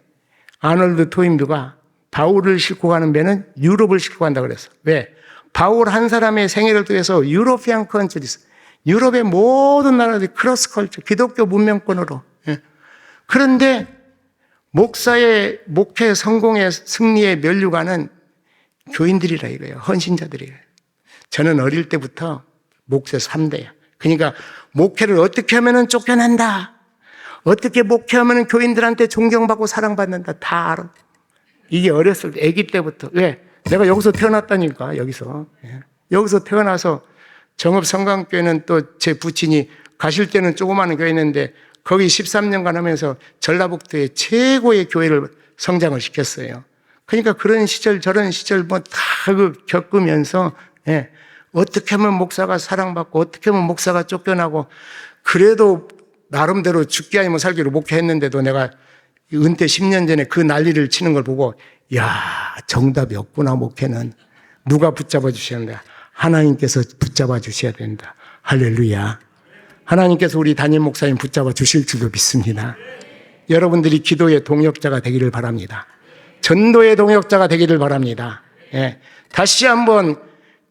아놀드 토인비가 바울을 싣고 가는 배는 유럽을 싣고 간다 그랬어. 왜? 바울 한 사람의 생애를 통해서 유로피안 컨트리스, 유럽의 모든 나라들이 크로스 컬처, 기독교 문명권으로. 그런데 목사의 목회 성공의 승리의 면류관은 교인들이라 이거예요. 헌신자들이에요. 저는 어릴 때부터 목회 3대야. 그러니까 목회를 어떻게 하면 쫓겨난다. 어떻게 목회하면 교인들한테 존경받고 사랑받는다. 다 알아. 이게 어렸을 때, 아기 때부터. 왜? 내가 여기서 태어났다니까, 여기서. 여기서 태어나서 정읍성강교회는 또 제 부친이 가실 때는 조그마한 교회였는데 거기 13년간 하면서 전라북도의 최고의 교회를 성장을 시켰어요. 그러니까 그런 시절, 저런 시절 뭐 다 겪으면서 어떻게 하면 목사가 사랑받고 어떻게 하면 목사가 쫓겨나고 그래도 나름대로 죽기 아니면 살기로 목회했는데도 내가 은퇴 10년 전에 그 난리를 치는 걸 보고 정답이 없구나 목회는. 누가 붙잡아 주셔야 된다. 하나님께서 붙잡아 주셔야 된다. 할렐루야. 하나님께서 우리 담임 목사님 붙잡아 주실 줄로 믿습니다. 여러분들이 기도의 동역자가 되기를 바랍니다. 전도의 동역자가 되기를 바랍니다. 다시 한번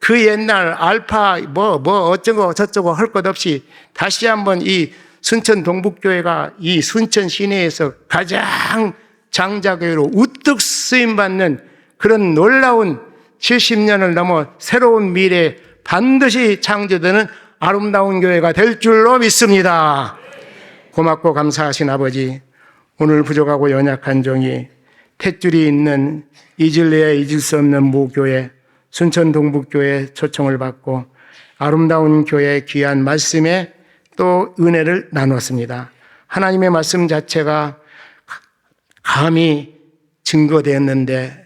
그 옛날 알파 어쩌고 저쩌고 할 것 없이 다시 한번 이 순천 동북교회가 이 순천 시내에서 가장 장자교회로 우뚝 쓰임받는 그런 놀라운 70년을 넘어 새로운 미래에 반드시 창조되는 아름다운 교회가 될 줄로 믿습니다. 고맙고 감사하신 아버지, 오늘 부족하고 연약한 종이 탯줄이 있는 잊을래야 잊을 수 없는 무교회 순천 동북교회 초청을 받고 아름다운 교회의 귀한 말씀에 또 은혜를 나눴습니다. 하나님의 말씀 자체가 감히 증거되었는데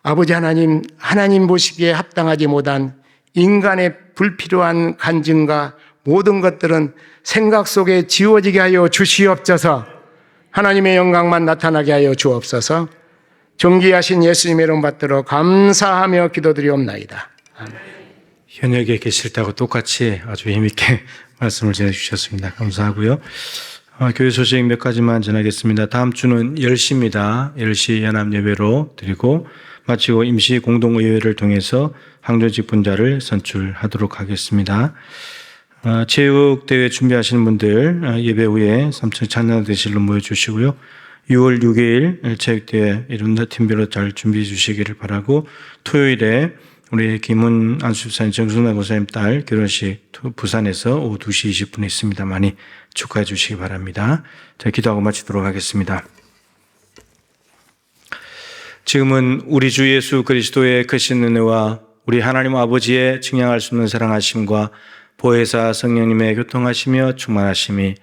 아버지 하나님 보시기에 합당하지 못한 인간의 불필요한 간증과 모든 것들은 생각 속에 지워지게 하여 주시옵소서. 하나님의 영광만 나타나게 하여 주옵소서. 존귀하신 예수님의 이름 받들어 감사하며 기도드리옵나이다. 아멘. 현역에 계실 때하고 똑같이 아주 힘있게 말씀을 전해주셨습니다. 감사하고요. 교회 소식 몇 가지만 전하겠습니다. 다음 주는 10시입니다. 10시 연합예배로 드리고 마치고 임시 공동의회를 통해서 항조직 분자를 선출하도록 하겠습니다. 체육대회 준비하시는 분들 예배 후에 3층 찬양대실로 모여주시고요. 6월 6일 체육대회 이런 팀별로 잘 준비해 주시기를 바라고 토요일에 우리 김은 안수집사님 정순아 고사님 딸 결혼식 부산에서 오후 2시 20분에 있습니다. 많이 축하해 주시기 바랍니다. 자, 기도하고 마치도록 하겠습니다. 지금은 우리 주 예수 그리스도의 크신 은혜와 우리 하나님 아버지의 증량할 수 없는 사랑하심과 보혜사 성령님의 교통하시며 충만하심이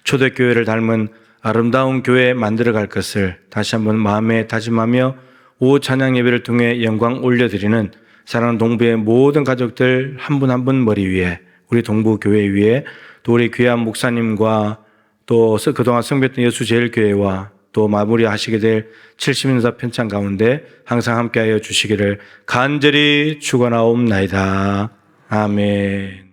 초대교회를 닮은 아름다운 교회 만들어갈 것을 다시 한번 마음에 다짐하며 오후 찬양 예배를 통해 영광 올려드리는 사랑하는 동부의 모든 가족들 한 분 한 분 머리 위에, 우리 동부교회 위에, 또 우리 귀한 목사님과 또 그동안 성배했던 여수제일교회와 또 마무리하시게 될 70인사 편찬 가운데 항상 함께하여 주시기를 간절히 축원하옵나이다. 아멘.